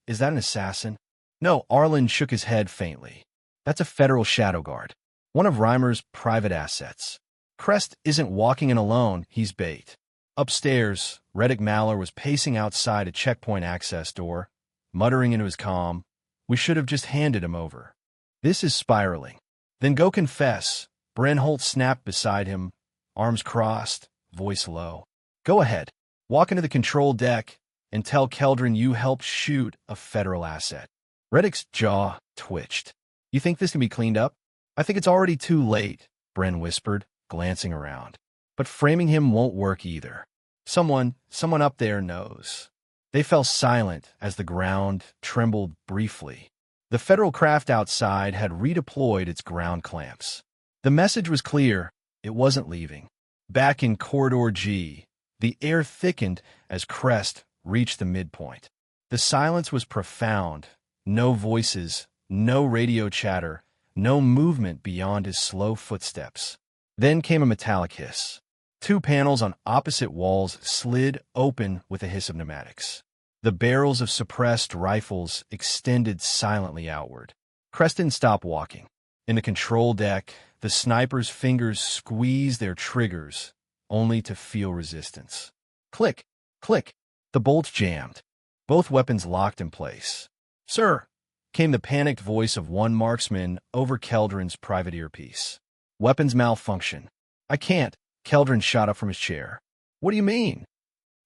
Is that an assassin? No, Arlen shook his head faintly. That's a federal shadow guard, one of Reimer's private assets. Crest isn't walking in alone, he's bait. Upstairs, Reddick Maller was pacing outside a checkpoint access door, muttering into his comm, we should have just handed him over. This is spiraling. Then go confess, Brenholt snapped beside him, arms crossed, voice low. Go ahead, walk into the control deck and tell Keldron you helped shoot a federal asset. Reddick's jaw twitched. You think this can be cleaned up? I think it's already too late, Bren whispered, glancing around. But framing him won't work either. Someone up there knows. They fell silent as the ground trembled briefly. The federal craft outside had redeployed its ground clamps. The message was clear. It wasn't leaving. Back in Corridor G, the air thickened as Crest reached the midpoint. The silence was profound. No voices, no radio chatter, no movement beyond his slow footsteps. Then came a metallic hiss. Two panels on opposite walls slid open with a hiss of pneumatics. The barrels of suppressed rifles extended silently outward. Creston stopped walking. In the control deck, the sniper's fingers squeezed their triggers, only to feel resistance. Click, click. The bolts jammed. Both weapons locked in place. "Sir," came the panicked voice of one marksman over Keldron's private earpiece. "Weapons malfunction." "I can't." Keldron shot up from his chair. "What do you mean?"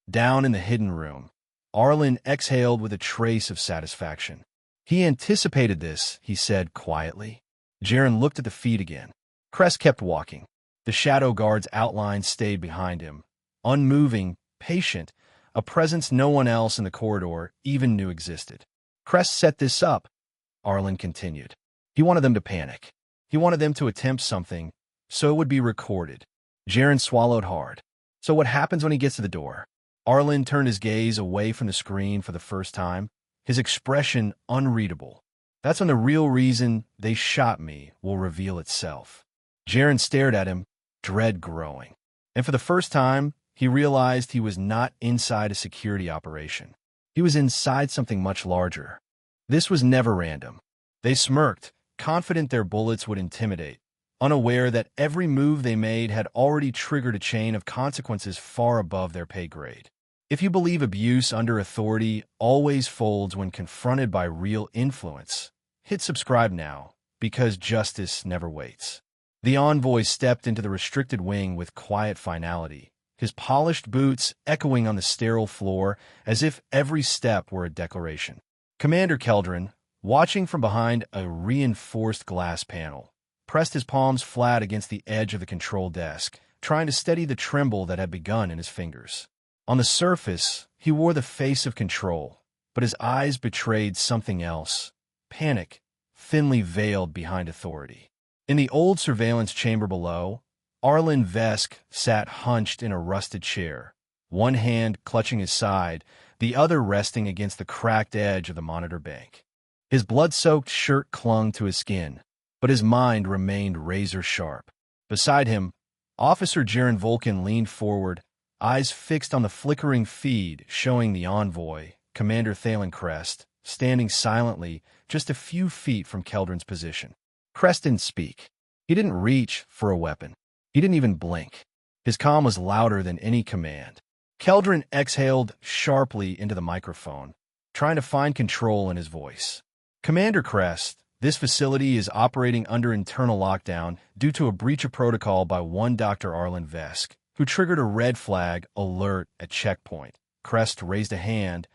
Down in the hidden room, Arlen exhaled with a trace of satisfaction. "He anticipated this," he said quietly. Jaren looked at the feed again. Crest kept walking. The Shadow Guard's outline stayed behind him, unmoving, patient, a presence no one else in the corridor even knew existed. "Crest set this up," Arlen continued. "He wanted them to panic. He wanted them to attempt something, so it would be recorded." Jaren swallowed hard. "So what happens when he gets to the door?" Arlen turned his gaze away from the screen for the first time, his expression unreadable. "That's when the real reason they shot me will reveal itself." Jaren stared at him, dread growing. And for the first time, he realized he was not inside a security operation. He was inside something much larger. This was never random. They smirked, confident their bullets would intimidate, unaware that every move they made had already triggered a chain of consequences far above their pay grade. If you believe abuse under authority always folds when confronted by real influence, hit subscribe now, because justice never waits. The envoy stepped into the restricted wing with quiet finality, his polished boots echoing on the sterile floor as if every step were a declaration. Commander Keldron, watching from behind a reinforced glass panel, pressed his palms flat against the edge of the control desk, trying to steady the tremble that had begun in his fingers. On the surface, he wore the face of control, but his eyes betrayed something else, panic, thinly veiled behind authority. In the old surveillance chamber below, Arlen Vesk sat hunched in a rusted chair, one hand clutching his side, the other resting against the cracked edge of the monitor bank. His blood-soaked shirt clung to his skin, but his mind remained razor-sharp. Beside him, Officer Jaren Volkin leaned forward, eyes fixed on the flickering feed showing the envoy, Commander Thalen Crest, standing silently just a few feet from Keldron's position. Crest didn't speak. He didn't reach for a weapon. He didn't even blink. His calm was louder than any command. Keldron exhaled sharply into the microphone, trying to find control in his voice. "Commander Crest, this facility is operating under internal lockdown due to a breach of protocol by one Dr. Arlen Vesk, who triggered a red flag alert at checkpoint." Crest raised a hand,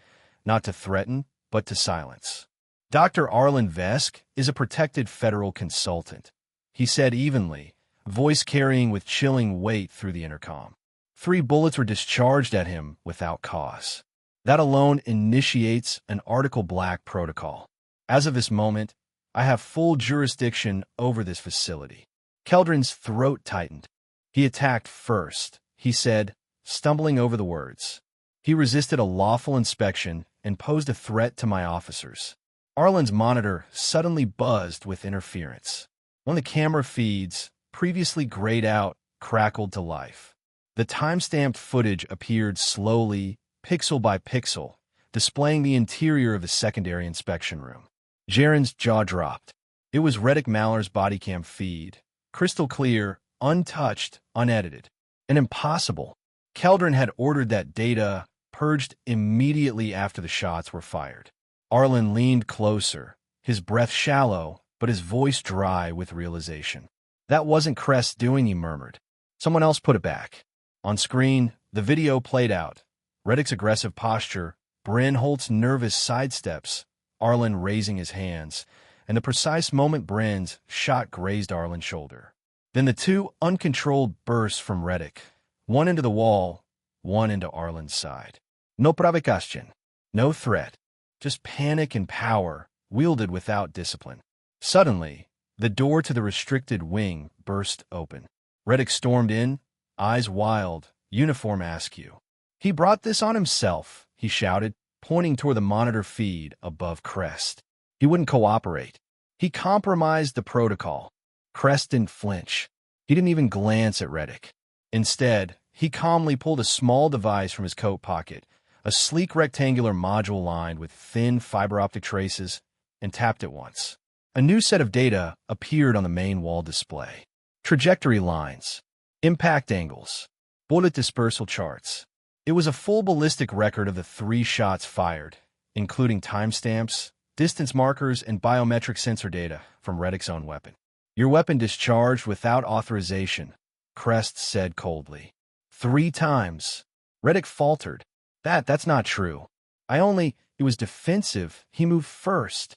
not to threaten, but to silence. "Dr. Arlen Vesk is a protected federal consultant," he said evenly, voice carrying with chilling weight through the intercom. 3 bullets were discharged at him without cause. That alone initiates an Article Black protocol. As of this moment, I have full jurisdiction over this facility. Keldron's throat tightened. "He attacked first," he said, stumbling over the words. "He resisted a lawful inspection and posed a threat to my officers." Arlen's monitor suddenly buzzed with interference. One of the camera feeds, previously grayed out, crackled to life. The time-stamped footage appeared slowly, pixel by pixel, displaying the interior of the secondary inspection room. Jaren's jaw dropped. It was Reddick Maller's bodycam feed, crystal clear, untouched, unedited. And impossible. Keldron had ordered that data purged immediately after the shots were fired. Arlen leaned closer, his breath shallow, but his voice dry with realization. "That wasn't Crest doing," he murmured. "Someone else put it back." On screen, the video played out. Reddick's aggressive posture, Bryn Holt's nervous sidesteps, Arlen raising his hands, and the precise moment Bryn's shot grazed Arlen's shoulder. Then the 2 uncontrolled bursts from Reddick, One into the wall, one into Arlen's side. No provocation. No threat. Just panic and power, wielded without discipline. Suddenly, the door to the restricted wing burst open. Reddick stormed in, eyes wild, uniform askew. He brought this on himself, he shouted, pointing toward the monitor feed above Crest. He wouldn't cooperate. He compromised the protocol. Crest didn't flinch. He didn't even glance at Reddick. Instead, he calmly pulled a small device from his coat pocket, a sleek rectangular module lined with thin fiber-optic traces, and tapped it once. A new set of data appeared on the main wall display. Trajectory lines, impact angles, bullet dispersal charts. It was a full ballistic record of the 3 shots fired, including timestamps, distance markers, and biometric sensor data from Reddick's own weapon. Your weapon discharged without authorization, Crest said coldly. 3 times. Reddick faltered. That's not true. He was defensive. He moved first.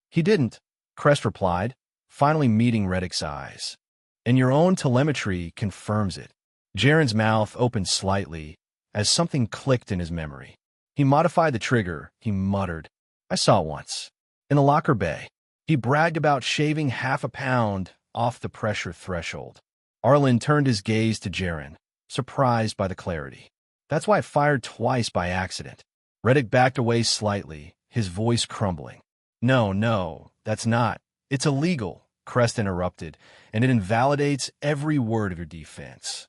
He didn't, Crest replied, finally meeting Reddick's eyes. And your own telemetry confirms it. Jaren's mouth opened slightly as something clicked in his memory. He modified the trigger. He muttered, I saw it once. In the locker bay. He bragged about shaving half a pound off the pressure threshold. Arlen turned his gaze to Jaren, surprised by the clarity. That's why I fired twice by accident. Reddick backed away slightly, his voice crumbling. No, that's not. It's illegal, Crest interrupted, and it invalidates every word of your defense.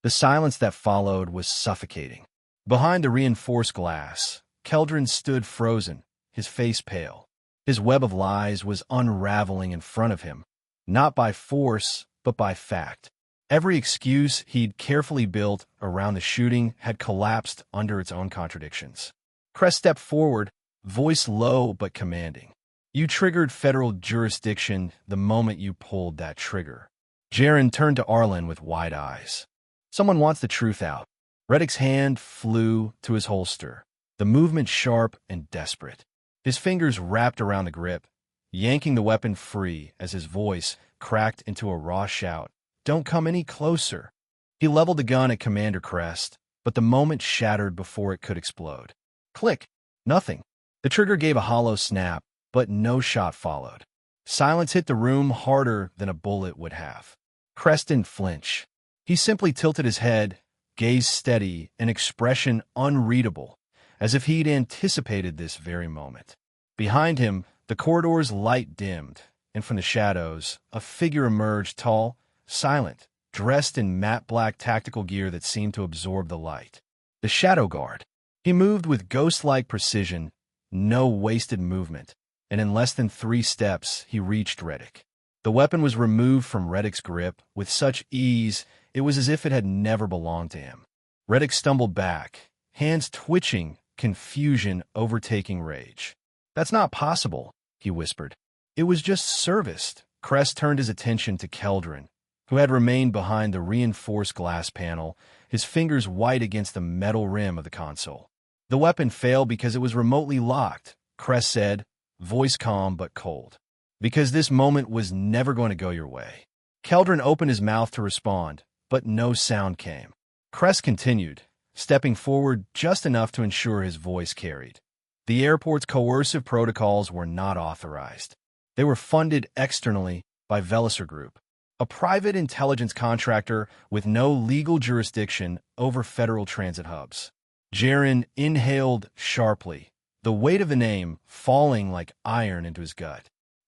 The silence that followed was suffocating. Behind the reinforced glass, Keldron stood frozen, his face pale. His web of lies was unraveling in front of him, not by force, but by fact. Every excuse he'd carefully built around the shooting had collapsed under its own contradictions. Crest stepped forward, voice low but commanding. You triggered federal jurisdiction the moment you pulled that trigger. Jaren turned to Arlen with wide eyes. Someone wants the truth out. Reddick's hand flew to his holster, the movement sharp and desperate. His fingers wrapped around the grip, yanking the weapon free as his voice cracked into a raw shout. Don't come any closer. He leveled the gun at Commander Crest, but the moment shattered before it could explode. Click. Nothing. The trigger gave a hollow snap, but no shot followed. Silence hit the room harder than a bullet would have. Crest didn't flinch. He simply tilted his head, gaze steady, an expression unreadable, as if he'd anticipated this very moment. Behind him, the corridor's light dimmed, and from the shadows, a figure emerged, tall, silent, dressed in matte black tactical gear that seemed to absorb the light. The Shadow Guard. He moved with ghost-like precision, no wasted movement, and in less than 3 steps, he reached Reddick. The weapon was removed from Reddick's grip with such ease it was as if it had never belonged to him. Reddick stumbled back, hands twitching, confusion overtaking rage. That's not possible, he whispered. It was just serviced. Crest turned his attention to Keldron, who had remained behind the reinforced glass panel, his fingers white against the metal rim of the console. The weapon failed because it was remotely locked, Crest said, voice calm but cold. Because this moment was never going to go your way. Keldron opened his mouth to respond, but no sound came. Crest continued, stepping forward just enough to ensure his voice carried. The airport's coercive protocols were not authorized. They were funded externally by Velisur Group, a private intelligence contractor with no legal jurisdiction over federal transit hubs. Jaren inhaled sharply, the weight of the name falling like iron into his gut.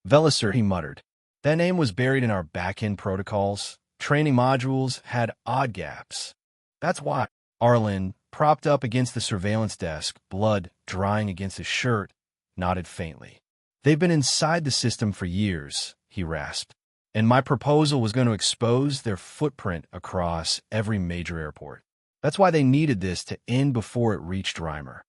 Velisur, he muttered. That name was buried in our back-end protocols. Training modules had odd gaps. That's why. Arlen, propped up against the surveillance desk, blood drying against his shirt, nodded faintly. They've been inside the system for years, he rasped, and my proposal was going to expose their footprint across every major airport. That's why they needed this to end before it reached Reimer.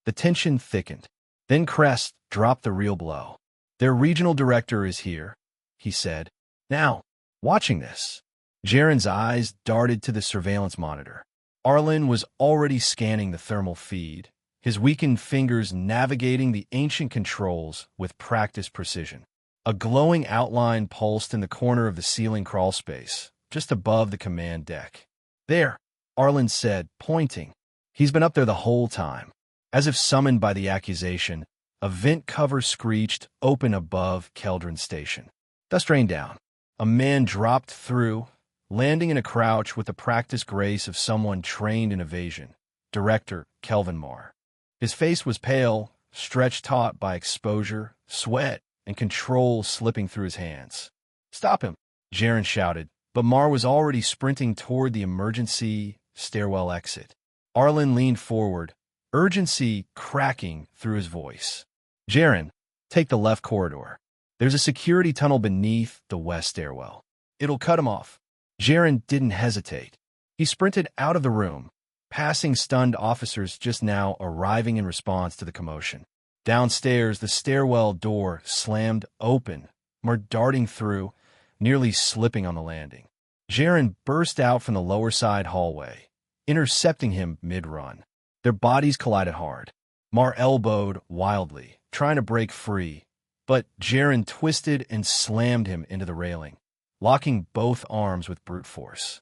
The tension thickened. Then Crest dropped the real blow. Their regional director is here, he said. Now, watching this. Jaren's eyes darted to the surveillance monitor. Arlen was already scanning the thermal feed, his weakened fingers navigating the ancient controls with practiced precision. A glowing outline pulsed in the corner of the ceiling crawl space, just above the command deck. There, Arlen said, pointing. He's been up there the whole time. As if summoned by the accusation, a vent cover screeched open above Keldron Station. Dust rained down. A man dropped through, landing in a crouch with the practiced grace of someone trained in evasion. Director Kelvin Marr. His face was pale, stretched taut by exposure, sweat, and control slipping through his hands. "Stop him," Jaren shouted, but Marr was already sprinting toward the emergency stairwell exit. Arlen leaned forward, urgency cracking through his voice. "Jaren, take the left corridor. There's a security tunnel beneath the west stairwell. It'll cut him off." Jaren didn't hesitate. He sprinted out of the room, passing stunned officers just now arriving in response to the commotion. Downstairs, the stairwell door slammed open, Marr darting through, nearly slipping on the landing. Jaren burst out from the lower side hallway, intercepting him mid-run. Their bodies collided hard. Marr elbowed wildly, trying to break free, but Jaren twisted and slammed him into the railing, locking both arms with brute force.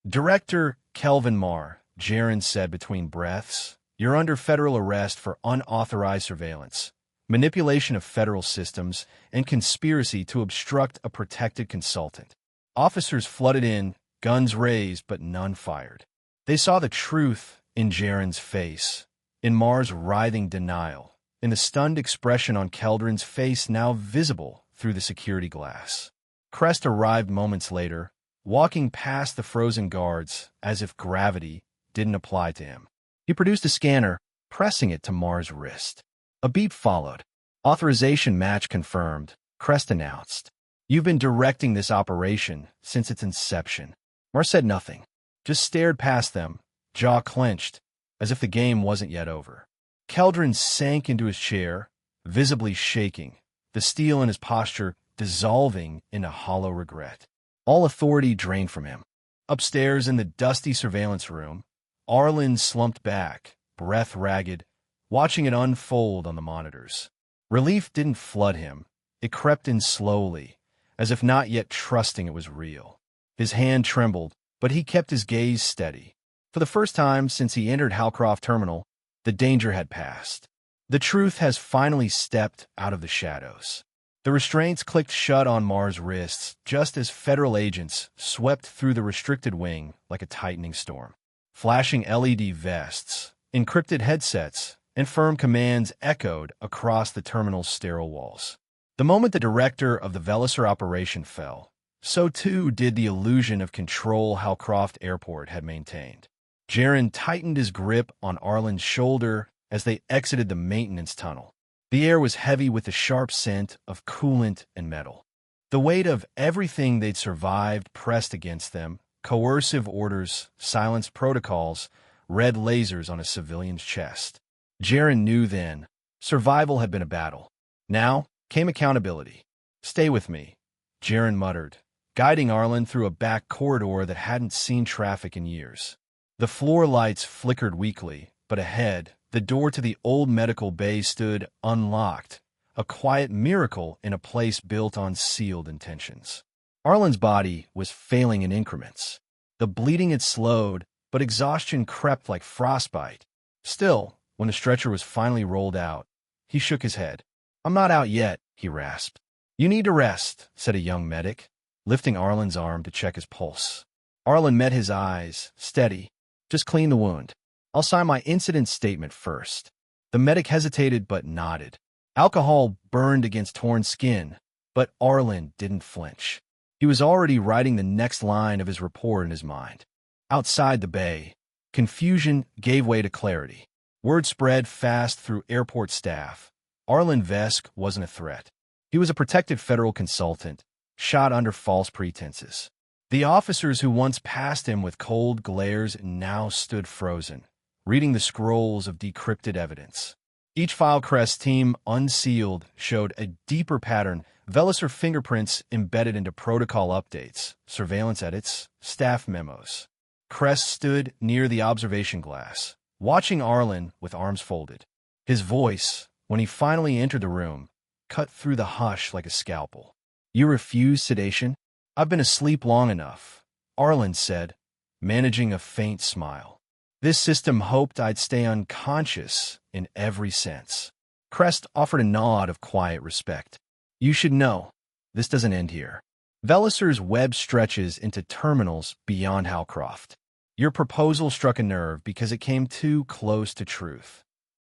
"Director Kelvin Marr," Jaren said between breaths, "you're under federal arrest for unauthorized surveillance, manipulation of federal systems, and conspiracy to obstruct a protected consultant." Officers flooded in, guns raised, but none fired. They saw the truth in Jaren's face, in Marr's writhing denial, in the stunned expression on Keldron's face now visible through the security glass. Crest arrived moments later, walking past the frozen guards as if gravity didn't apply to him. He produced a scanner, pressing it to Marr's wrist. A beep followed. "Authorization match confirmed," Crest announced. "You've been directing this operation since its inception." Marr said nothing, just stared past them, jaw clenched, as if the game wasn't yet over. Keldron sank into his chair, visibly shaking, the steel in his posture dissolving into hollow regret. All authority drained from him. Upstairs in the dusty surveillance room, Arlen slumped back, breath ragged, watching it unfold on the monitors. Relief didn't flood him. It crept in slowly, as if not yet trusting it was real. His hand trembled, but he kept his gaze steady. For the first time since he entered Halcroft Terminal, the danger had passed. The truth has finally stepped out of the shadows. The restraints clicked shut on Marr's wrists just as federal agents swept through the restricted wing like a tightening storm. Flashing LED vests, encrypted headsets, and firm commands echoed across the terminal's sterile walls. The moment the director of the Velisur operation fell, so too did the illusion of control Halcroft Airport had maintained. Jaren tightened his grip on Arlen's shoulder as they exited the maintenance tunnel. The air was heavy with the sharp scent of coolant and metal. The weight of everything they'd survived pressed against them: coercive orders, silenced protocols, red lasers on a civilian's chest. Jaren knew then survival had been a battle. Now came accountability. "Stay with me," Jaren muttered, guiding Arlen through a back corridor that hadn't seen traffic in years. The floor lights flickered weakly, but ahead, the door to the old medical bay stood unlocked, a quiet miracle in a place built on sealed intentions. Arlen's body was failing in increments. The bleeding had slowed, but exhaustion crept like frostbite. Still, when the stretcher was finally rolled out, he shook his head. "I'm not out yet," he rasped. "You need to rest," said a young medic, lifting Arlen's arm to check his pulse. Arlen met his eyes, steady. "Just clean the wound. I'll sign my incident statement first." The medic hesitated but nodded. Alcohol burned against torn skin, but Arlen didn't flinch. He was already writing the next line of his report in his mind. Outside the bay, confusion gave way to clarity. Word spread fast through airport staff. Arlen Vesk wasn't a threat. He was a protected federal consultant, shot under false pretenses. The officers who once passed him with cold glares now stood frozen, reading the scrolls of decrypted evidence. Each file Crest team unsealed showed a deeper pattern: Velisur fingerprints embedded into protocol updates, surveillance edits, staff memos. Crest stood near the observation glass, watching Arlen with arms folded. His voice, when he finally entered the room, cut through the hush like a scalpel. "You refuse sedation?" "I've been asleep long enough," Arlen said, managing a faint smile. This system hoped I'd stay unconscious in every sense. Crest offered a nod of quiet respect. You should know, this doesn't end here. Veliser's web stretches into terminals beyond Halcroft. Your proposal struck a nerve because it came too close to truth.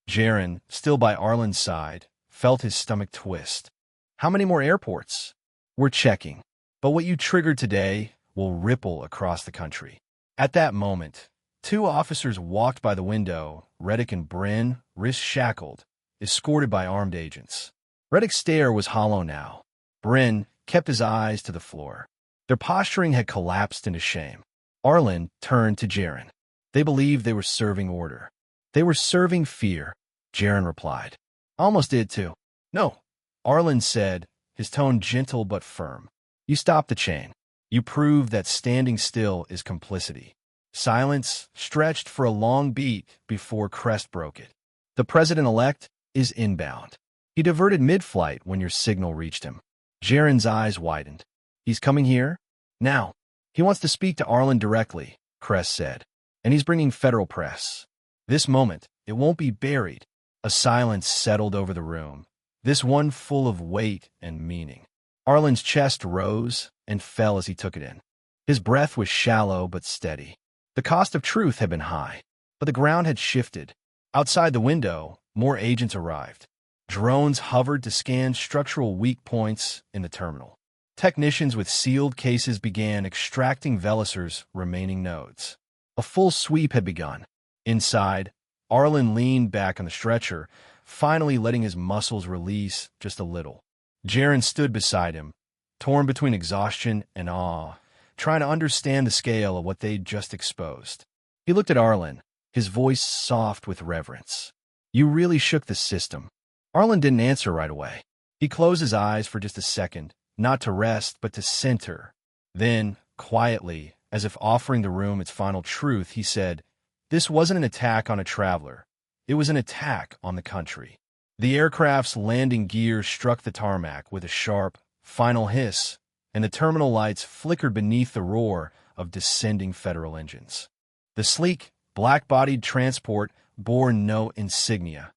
Jaren, still by Arlen's side, felt his stomach twist. How many more airports? We're checking. But what you triggered today will ripple across the country. At that moment, two officers walked by the window, Reddick and Bryn, wrists shackled, escorted by armed agents. Reddick's stare was hollow now. Bryn kept his eyes to the floor. Their posturing had collapsed into shame. Arlen turned to Jaren. They believed they were serving order. They were serving fear, Jaren replied. Almost did too. No, Arlen said, his tone gentle but firm. You stopped the chain. You proved that standing still is complicity. Silence stretched for a long beat before Crest broke it. The president-elect is inbound. He diverted mid-flight when your signal reached him. Jaren's eyes widened. He's coming here? Now. He wants to speak to Arlen directly, Crest said. And he's bringing federal press. This moment, it won't be buried. A silence settled over the room, this one full of weight and meaning. Arlen's chest rose and fell as he took it in. His breath was shallow but steady. The cost of truth had been high, but the ground had shifted. Outside the window, more agents arrived. Drones hovered to scan structural weak points in the terminal. Technicians with sealed cases began extracting Veliser's remaining nodes. A full sweep had begun. Inside, Arlen leaned back on the stretcher, finally letting his muscles release just a little. Jaren stood beside him, torn between exhaustion and awe, trying to understand the scale of what they'd just exposed. He looked at Arlen, his voice soft with reverence. You really shook the system. Arlen didn't answer right away. He closed his eyes for just a second, not to rest, but to center. Then, quietly, as if offering the room its final truth, he said, This wasn't an attack on a traveler. It was an attack on the country. The aircraft's landing gear struck the tarmac with a sharp, final hiss, and the terminal lights flickered beneath the roar of descending federal engines. The sleek, black-bodied transport bore no insignia,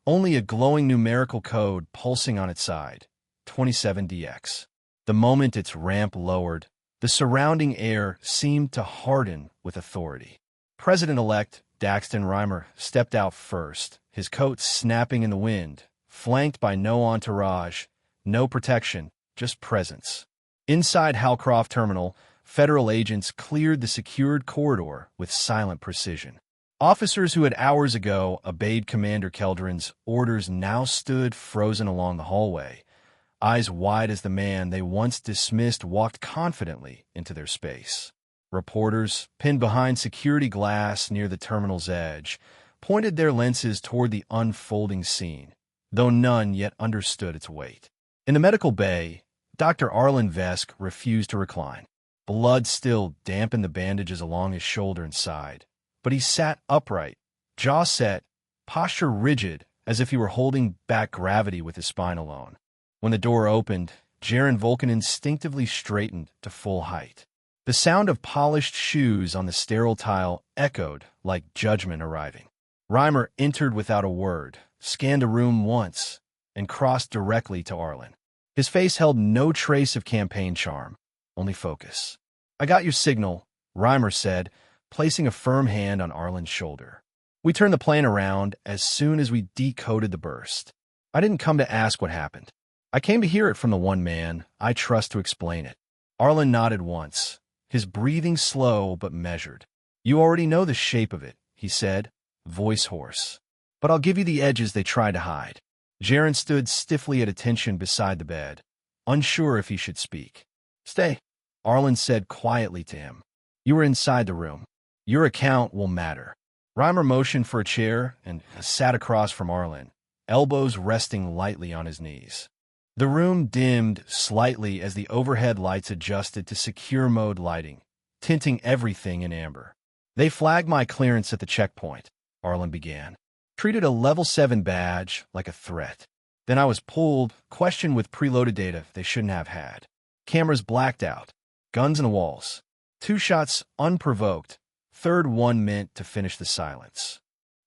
only a glowing numerical code pulsing on its side, 27DX. The moment its ramp lowered, the surrounding air seemed to harden with authority. President-elect Daxton Reimer stepped out first, his coat snapping in the wind, flanked by no entourage, no protection, just presence. Inside Halcroft Terminal, federal agents cleared the secured corridor with silent precision. Officers who had hours ago obeyed Commander Keldrin's orders now stood frozen along the hallway, eyes wide as the man they once dismissed walked confidently into their space. Reporters, pinned behind security glass near the terminal's edge, pointed their lenses toward the unfolding scene, though none yet understood its weight. In the medical bay, Dr. Arlen Vesk refused to recline. Blood still dampened the bandages along his shoulder and side, but he sat upright, jaw set, posture rigid, as if he were holding back gravity with his spine alone. When the door opened, Jaren Vulcan instinctively straightened to full height. The sound of polished shoes on the sterile tile echoed like judgment arriving. Reimer entered without a word, scanned the room once, and crossed directly to Arlen. His face held no trace of campaign charm, only focus. I got your signal, Reimer said, placing a firm hand on Arlen's shoulder. We turned the plane around as soon as we decoded the burst. I didn't come to ask what happened. I came to hear it from the one man I trust to explain it. Arlen nodded once, his breathing slow but measured. You already know the shape of it, he said, voice hoarse. But I'll give you the edges they tried to hide. Jaren stood stiffly at attention beside the bed, unsure if he should speak. Stay, Arlen said quietly to him. You were inside the room. Your account will matter. Reimer motioned for a chair and sat across from Arlen, elbows resting lightly on his knees. The room dimmed slightly as the overhead lights adjusted to secure mode lighting, tinting everything in amber. They flagged my clearance at the checkpoint, Arlen began. Treated a level 7 badge like a threat. Then I was pulled, questioned with preloaded data they shouldn't have had. Cameras blacked out, guns in the walls. 2 shots unprovoked, third one meant to finish the silence.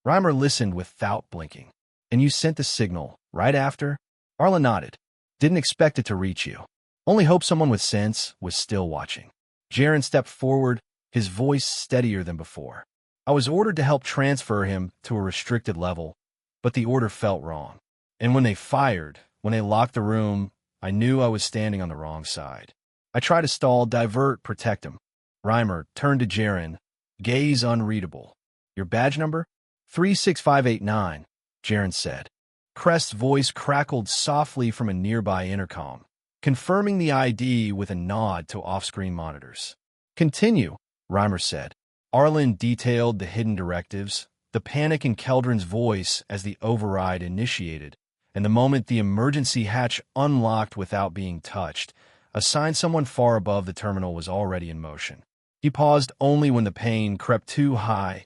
Reimer listened without blinking. And you sent the signal right after? Arlen nodded. Didn't expect it to reach you. Only hope someone with sense was still watching. Jaren stepped forward, his voice steadier than before. I was ordered to help transfer him to a restricted level, but the order felt wrong. And when when they locked the room, I knew I was standing on the wrong side. I tried to stall, divert, protect him. Reimer turned to Jaren, gaze unreadable. Your badge number? 36589, Jaren said. Crest's voice crackled softly from a nearby intercom, confirming the ID with a nod to off-screen monitors. Continue, Reimer said. Arlen detailed the hidden directives, the panic in Keldron's voice as the override initiated, and the moment the emergency hatch unlocked without being touched, a sign someone far above the terminal was already in motion. He paused only when the pain crept too high,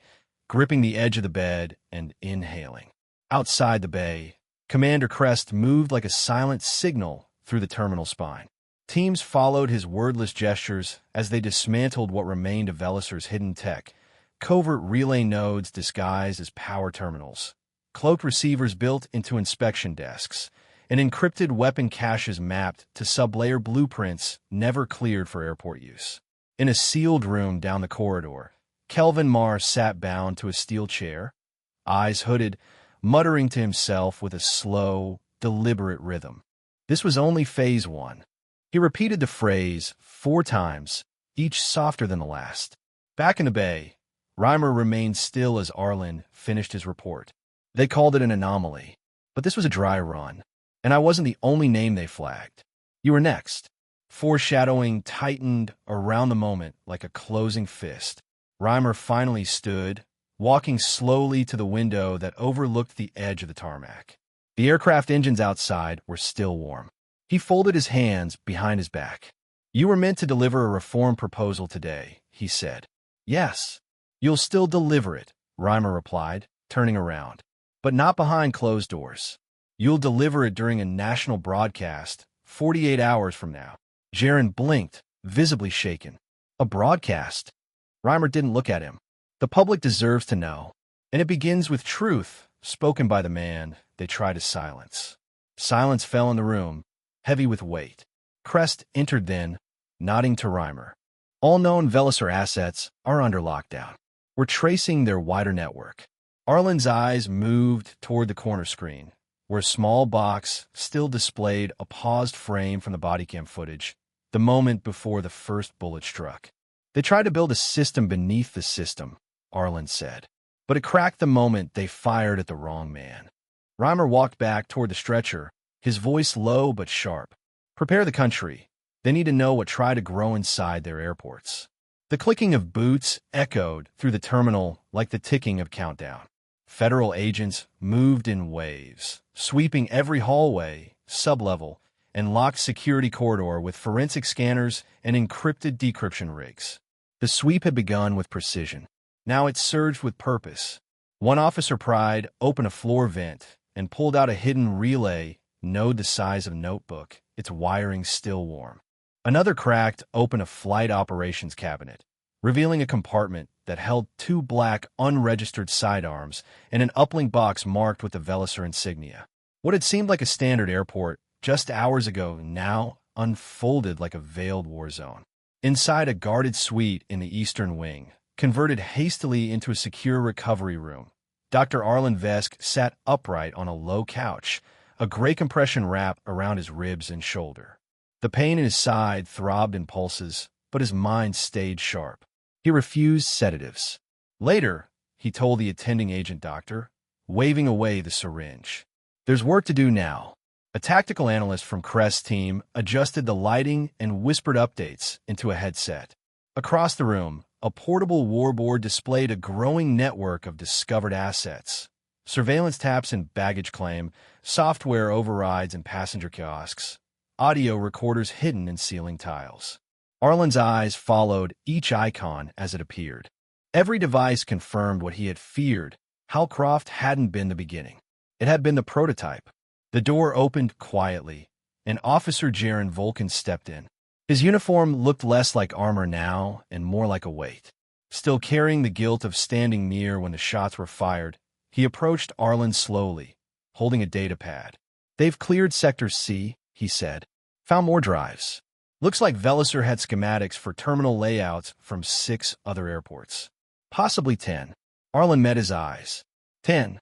gripping the edge of the bed and inhaling. Outside the bay, Commander Crest moved like a silent signal through the terminal spine. Teams followed his wordless gestures as they dismantled what remained of Velisir's hidden tech, covert relay nodes disguised as power terminals, cloaked receivers built into inspection desks, and encrypted weapon caches mapped to sublayer blueprints never cleared for airport use. In a sealed room down the corridor, Kelvin Marr sat bound to a steel chair, eyes hooded, muttering to himself with a slow, deliberate rhythm. This was only Phase 1. He repeated the phrase 4 times, each softer than the last. Back in the bay, Reimer remained still as Arlen finished his report. They called it an anomaly, but this was a dry run, and I wasn't the only name they flagged. You were next. Foreshadowing tightened around the moment like a closing fist. Reimer finally stood, walking slowly to the window that overlooked the edge of the tarmac. The aircraft engines outside were still warm. He folded his hands behind his back. You were meant to deliver a reform proposal today, he said. Yes. You'll still deliver it, Reimer replied, turning around. But not behind closed doors. You'll deliver it during a national broadcast, 48 hours from now. Jaren blinked, visibly shaken. A broadcast? Reimer didn't look at him. The public deserves to know. And it begins with truth, spoken by the man they try to silence. Silence fell in the room, heavy with weight. Crest entered then, nodding to Reimer. All known Velisir assets are under lockdown. We're tracing their wider network. Arlen's eyes moved toward the corner screen, where a small box still displayed a paused frame from the bodycam footage, the moment before the first bullet struck. They tried to build a system beneath the system, Arlen said, but it cracked the moment they fired at the wrong man. Reimer walked back toward the stretcher, his voice low but sharp. Prepare the country. They need to know what tried to grow inside their airports. The clicking of boots echoed through the terminal like the ticking of countdown. Federal agents moved in waves, sweeping every hallway, sublevel, and locked security corridor with forensic scanners and encrypted decryption rigs. The sweep had begun with precision. Now it surged with purpose. One officer pried open a floor vent and pulled out a hidden relay node the size of a notebook, its wiring still warm. Another cracked open a flight operations cabinet, revealing a compartment that held 2 black, unregistered sidearms and an uplink box marked with the Velisir insignia. What had seemed like a standard airport just hours ago now unfolded like a veiled war zone. Inside a guarded suite in the eastern wing, converted hastily into a secure recovery room, Dr. Arlen Vesk sat upright on a low couch, a gray compression wrap around his ribs and shoulder. The pain in his side throbbed in pulses, but his mind stayed sharp. He refused sedatives. Later, he told the attending agent doctor, waving away the syringe. There's work to do now. A tactical analyst from Crest's team adjusted the lighting and whispered updates into a headset. Across the room, a portable warboard displayed a growing network of discovered assets. Surveillance taps and baggage claim, software overrides in passenger kiosks, audio recorders hidden in ceiling tiles. Arlen's eyes followed each icon as it appeared. Every device confirmed what he had feared. Halcroft hadn't been the beginning. It had been the prototype. The door opened quietly, and Officer Jaren Volkin stepped in. His uniform looked less like armor now and more like a weight. Still carrying the guilt of standing near when the shots were fired, he approached Arlen slowly, holding a data pad. "They've cleared Sector C," he said. "Found more drives. Looks like Velisur had schematics for terminal layouts from 6 other airports. Possibly 10. Arlen met his eyes. 10.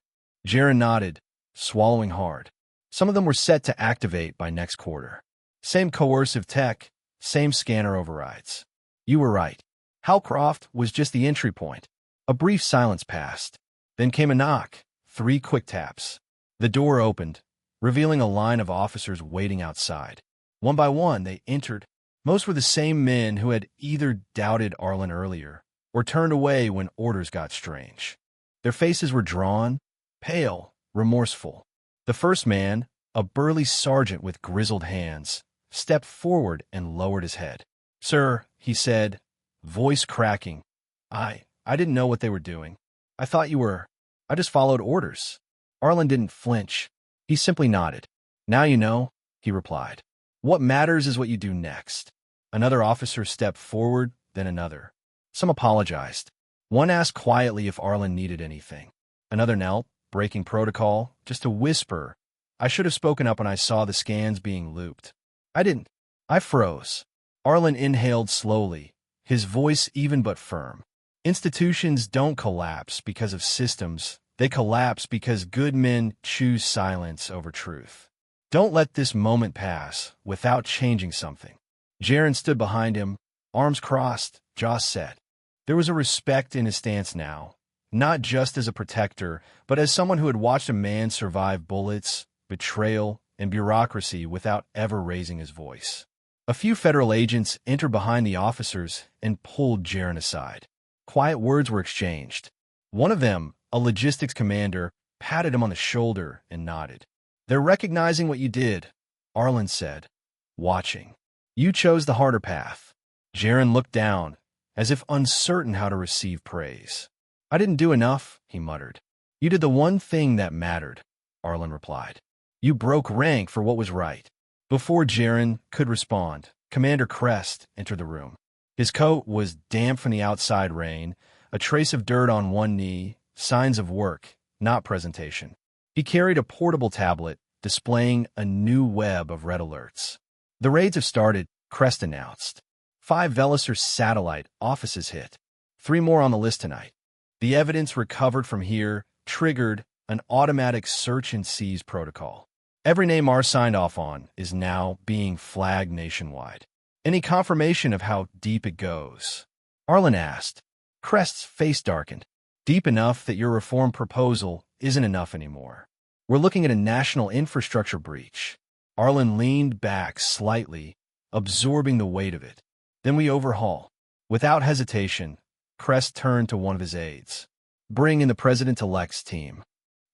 Jaren nodded, swallowing hard. Some of them were set to activate by next quarter. Same coercive tech, same scanner overrides. You were right. Halcroft was just the entry point. A brief silence passed. Then came a knock, 3 quick taps. The door opened, revealing a line of officers waiting outside. One by one, they entered. Most were the same men who had either doubted Arlen earlier or turned away when orders got strange. Their faces were drawn, pale, remorseful. The first man, a burly sergeant with grizzled hands, stepped forward and lowered his head. "Sir," he said, voice cracking, I didn't know what they were doing. I thought you were. I just followed orders." Arlen didn't flinch. He simply nodded. "Now you know," he replied. "What matters is what you do next." Another officer stepped forward, then another. Some apologized. One asked quietly if Arlen needed anything. Another knelt, breaking protocol, just to whisper, "I should have spoken up when I saw the scans being looped. I didn't." I froze. Arlen inhaled slowly, his voice even but firm. Institutions don't collapse because of systems. They collapse because good men choose silence over truth. Don't let this moment pass without changing something. Jaren stood behind him, arms crossed, jaw set. There was a respect in his stance now, not just as a protector, but as someone who had watched a man survive bullets, betrayal, and bureaucracy without ever raising his voice. A few federal agents entered behind the officers and pulled Jaren aside. Quiet words were exchanged. One of them, a logistics commander, patted him on the shoulder and nodded. "They're recognizing what you did," Arlen said, watching. "You chose the harder path." Jaren looked down, as if uncertain how to receive praise. "I didn't do enough," he muttered. "You did the one thing that mattered," Arlen replied. "You broke rank for what was right." Before Jaren could respond, Commander Crest entered the room. His coat was damp from the outside rain, a trace of dirt on one knee, signs of work, not presentation. He carried a portable tablet, displaying a new web of red alerts. "The raids have started," Crest announced. 5 Velisur satellite offices hit. 3 more on the list tonight. The evidence recovered from here triggered an automatic search and seize protocol. Every name R signed off on is now being flagged nationwide. Any confirmation of how deep it goes? Arlen asked. Crest's face darkened. "Deep enough that your reform proposal isn't enough anymore. We're looking at a national infrastructure breach." Arlen leaned back slightly, absorbing the weight of it. "Then we overhaul." Without hesitation, Crest turned to one of his aides. "Bring in the President-elect's team."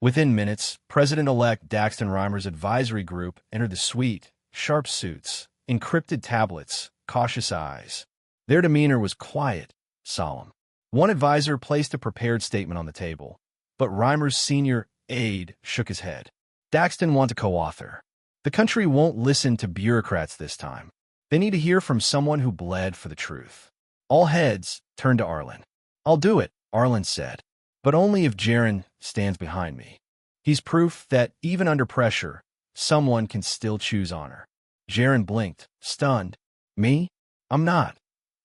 Within minutes, President-elect Daxton Reimer's advisory group entered the suite, sharp suits, encrypted tablets, cautious eyes. Their demeanor was quiet, solemn. One advisor placed a prepared statement on the table, but Reimer's senior aide shook his head. "Daxton wants a co-author. The country won't listen to bureaucrats this time. They need to hear from someone who bled for the truth." All heads turned to Arlen. "I'll do it," Arlen said, "but only if Jaren stands behind me. He's proof that even under pressure, someone can still choose honor." Jaren blinked, stunned. "Me? I'm not."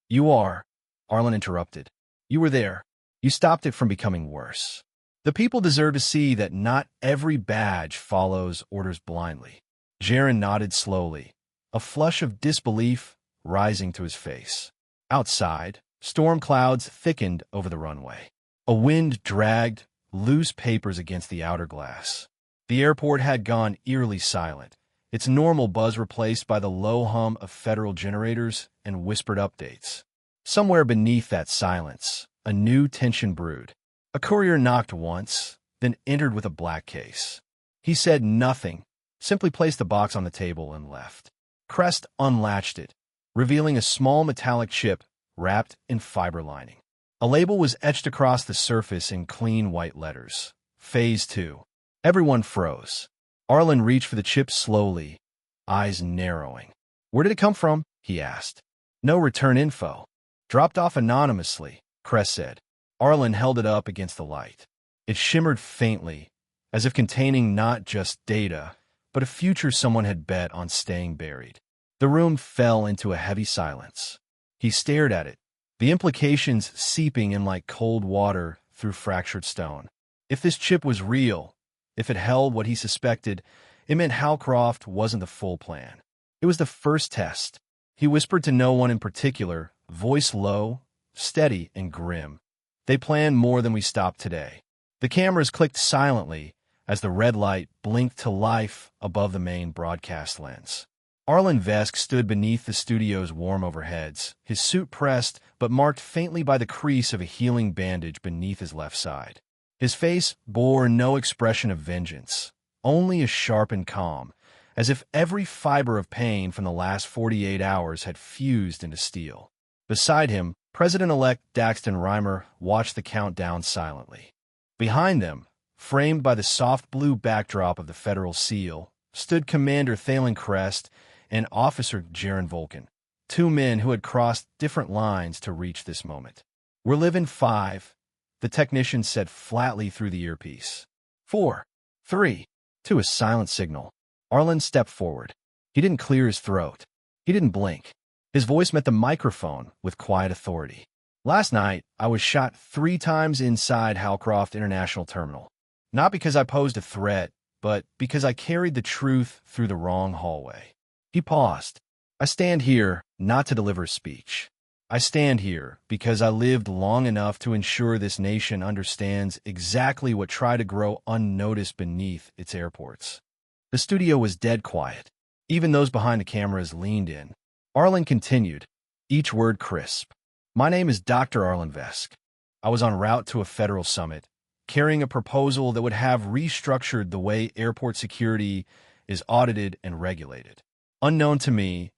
"You are," Arlen interrupted. "You were there. You stopped it from becoming worse. The people deserve to see that not every badge follows orders blindly." Jaren nodded slowly, a flush of disbelief rising to his face. Outside, storm clouds thickened over the runway. A wind dragged loose papers against the outer glass. The airport had gone eerily silent, its normal buzz replaced by the low hum of federal generators and whispered updates. Somewhere beneath that silence, a new tension brewed. A courier knocked once, then entered with a black case. He said nothing, simply placed the box on the table and left. Crest unlatched it, revealing a small metallic chip wrapped in fiber lining. A label was etched across the surface in clean white letters. Phase 2. Everyone froze. Arlen reached for the chip slowly, eyes narrowing. "Where did it come from?" he asked. No return info. Dropped off anonymously, Kress said. Arlen held it up against the light. It shimmered faintly, as if containing not just data, but a future someone had bet on staying buried. The room fell into a heavy silence. He stared at it, the implications seeping in like cold water through fractured stone. If this chip was real, if it held what he suspected, it meant Halcroft wasn't the full plan. It was the first test. He whispered to no one in particular, voice low, steady, and grim. They planned more than we stopped today. The cameras clicked silently as the red light blinked to life above the main broadcast lens. Arlen Vesk stood beneath the studio's warm overheads, his suit pressed but marked faintly by the crease of a healing bandage beneath his left side. His face bore no expression of vengeance, only a sharpened calm, as if every fiber of pain from the last 48 hours had fused into steel. Beside him, President-elect Daxton Reimer watched the countdown silently. Behind them, framed by the soft blue backdrop of the Federal Seal, stood Commander Thalen Crest and Officer Jaron Volkin, two men who had crossed different lines to reach this moment. We're living 5, the technician said flatly through the earpiece. 4, 3, 2, a silent signal. Arlen stepped forward. He didn't clear his throat. He didn't blink. His voice met the microphone with quiet authority. Last night, I was shot 3 times inside Halcroft International Terminal. Not because I posed a threat, but because I carried the truth through the wrong hallway. He paused. I stand here not to deliver a speech. I stand here because I lived long enough to ensure this nation understands exactly what tried to grow unnoticed beneath its airports. The studio was dead quiet. Even those behind the cameras leaned in. Arlen continued, each word crisp. My name is Dr. Arlen Vesk. I was en route to a federal summit, carrying a proposal that would have restructured the way airport security is audited and regulated. Unknown to me,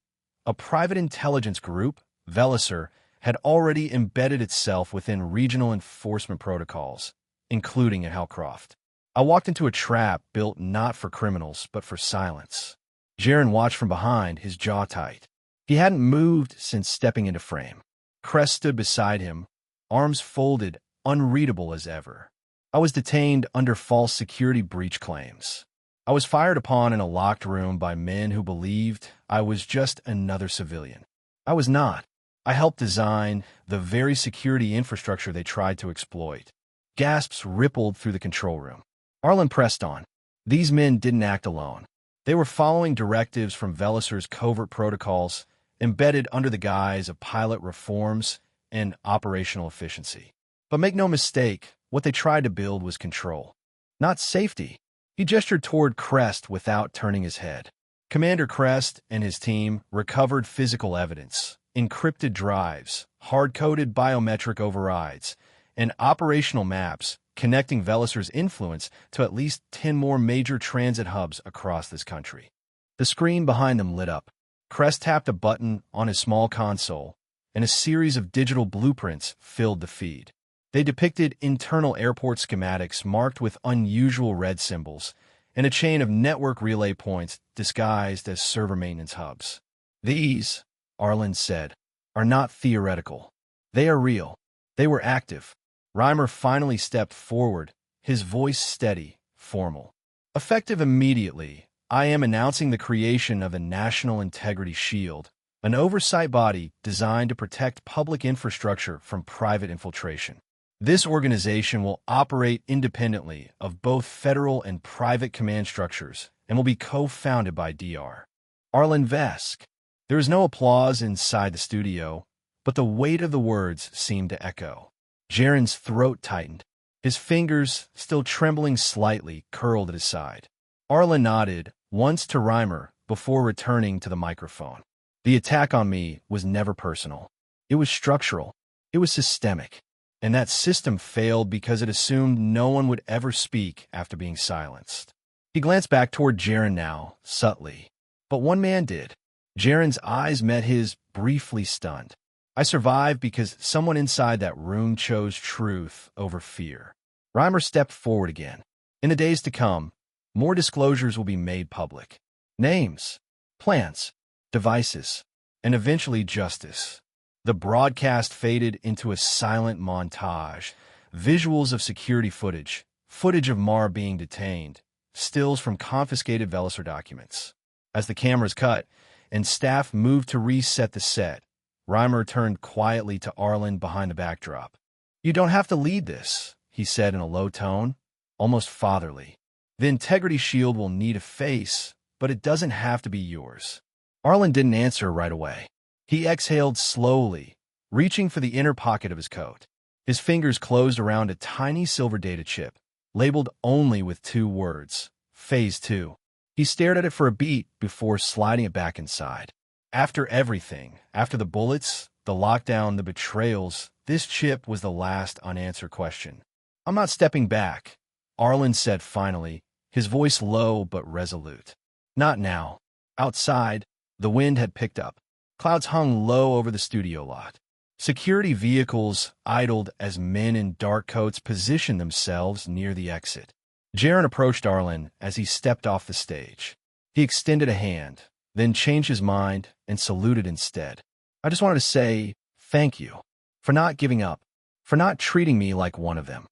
a private intelligence group, Velisur, had already embedded itself within regional enforcement protocols, including at Halcroft. I walked into a trap built not for criminals, but for silence. Jaron watched from behind, his jaw tight. He hadn't moved since stepping into frame. Crest stood beside him, arms folded, unreadable as ever. I was detained under false security breach claims. I was fired upon in a locked room by men who believed I was just another civilian. I was not. I helped design the very security infrastructure they tried to exploit. Gasps rippled through the control room. Arlen pressed on. These men didn't act alone. They were following directives from Velisur's covert protocols, embedded under the guise of pilot reforms and operational efficiency. But make no mistake, what they tried to build was control, not safety. He gestured toward Crest without turning his head. Commander Crest and his team recovered physical evidence, encrypted drives, hard-coded biometric overrides, and operational maps connecting Velisur's influence to at least 10 more major transit hubs across this country. The screen behind them lit up. Crest tapped a button on his small console, and a series of digital blueprints filled the feed. They depicted internal airport schematics marked with unusual red symbols and a chain of network relay points disguised as server maintenance hubs. These, Arlen said, are not theoretical. They are real. They were active. Reimer finally stepped forward, his voice steady, formal. Effective immediately, I am announcing the creation of a National Integrity Shield, an oversight body designed to protect public infrastructure from private infiltration. This organization will operate independently of both federal and private command structures and will be co-founded by Dr. Arlen Vesk. There was no applause inside the studio, but the weight of the words seemed to echo. Jaron's throat tightened. His fingers, still trembling slightly, curled at his side. Arlen nodded once to Reimer before returning to the microphone. The attack on me was never personal. It was structural. It was systemic. And that system failed because it assumed no one would ever speak after being silenced. He glanced back toward Jaron now, subtly. But one man did. Jaron's eyes met his, briefly stunned. I survived because someone inside that room chose truth over fear. Reimer stepped forward again. In the days to come, more disclosures will be made public. Names, plans, devices. and eventually justice. The broadcast faded into a silent montage, visuals of security footage, footage of Marr being detained, stills from confiscated Velisar documents. As the cameras cut and staff moved to reset the set, Reimer turned quietly to Arlen behind the backdrop. "You don't have to lead this," he said in a low tone, almost fatherly. "The integrity shield will need a face, but it doesn't have to be yours." Arlen didn't answer right away. He exhaled slowly, reaching for the inner pocket of his coat. His fingers closed around a tiny silver data chip, labeled only with 2 words, Phase 2. He stared at it for a beat before sliding it back inside. After everything, after the bullets, the lockdown, the betrayals, this chip was the last unanswered question. "I'm not stepping back," Arlen said finally, his voice low but resolute. "Not now." Outside, the wind had picked up. Clouds hung low over the studio lot. Security vehicles idled as men in dark coats positioned themselves near the exit. Jaren approached Arlen as he stepped off the stage. He extended a hand, then changed his mind and saluted instead. "I just wanted to say thank you for not giving up, for not treating me like one of them."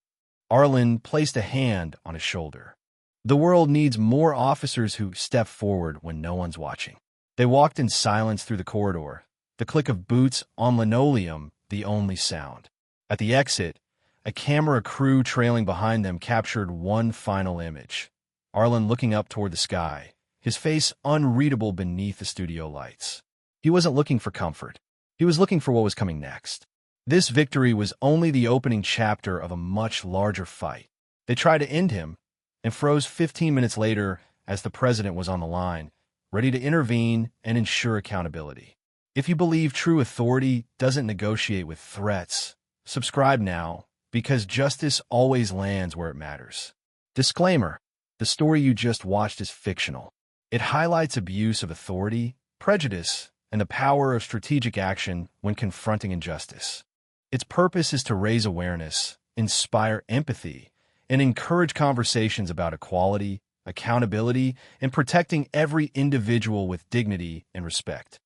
Arlen placed a hand on his shoulder. "The world needs more officers who step forward when no one's watching." They walked in silence through the corridor, the click of boots on linoleum the only sound. At the exit, a camera crew trailing behind them captured one final image. Arlen looking up toward the sky, his face unreadable beneath the studio lights. He wasn't looking for comfort. He was looking for what was coming next. This victory was only the opening chapter of a much larger fight. They tried to end him and froze 15 minutes later as the president was on the line, ready to intervene and ensure accountability. If you believe true authority doesn't negotiate with threats, subscribe now, because justice always lands where it matters. Disclaimer: the story you just watched is fictional. It highlights abuse of authority, prejudice, and the power of strategic action when confronting injustice. Its purpose is to raise awareness, inspire empathy, and encourage conversations about equality, accountability, and protecting every individual with dignity and respect.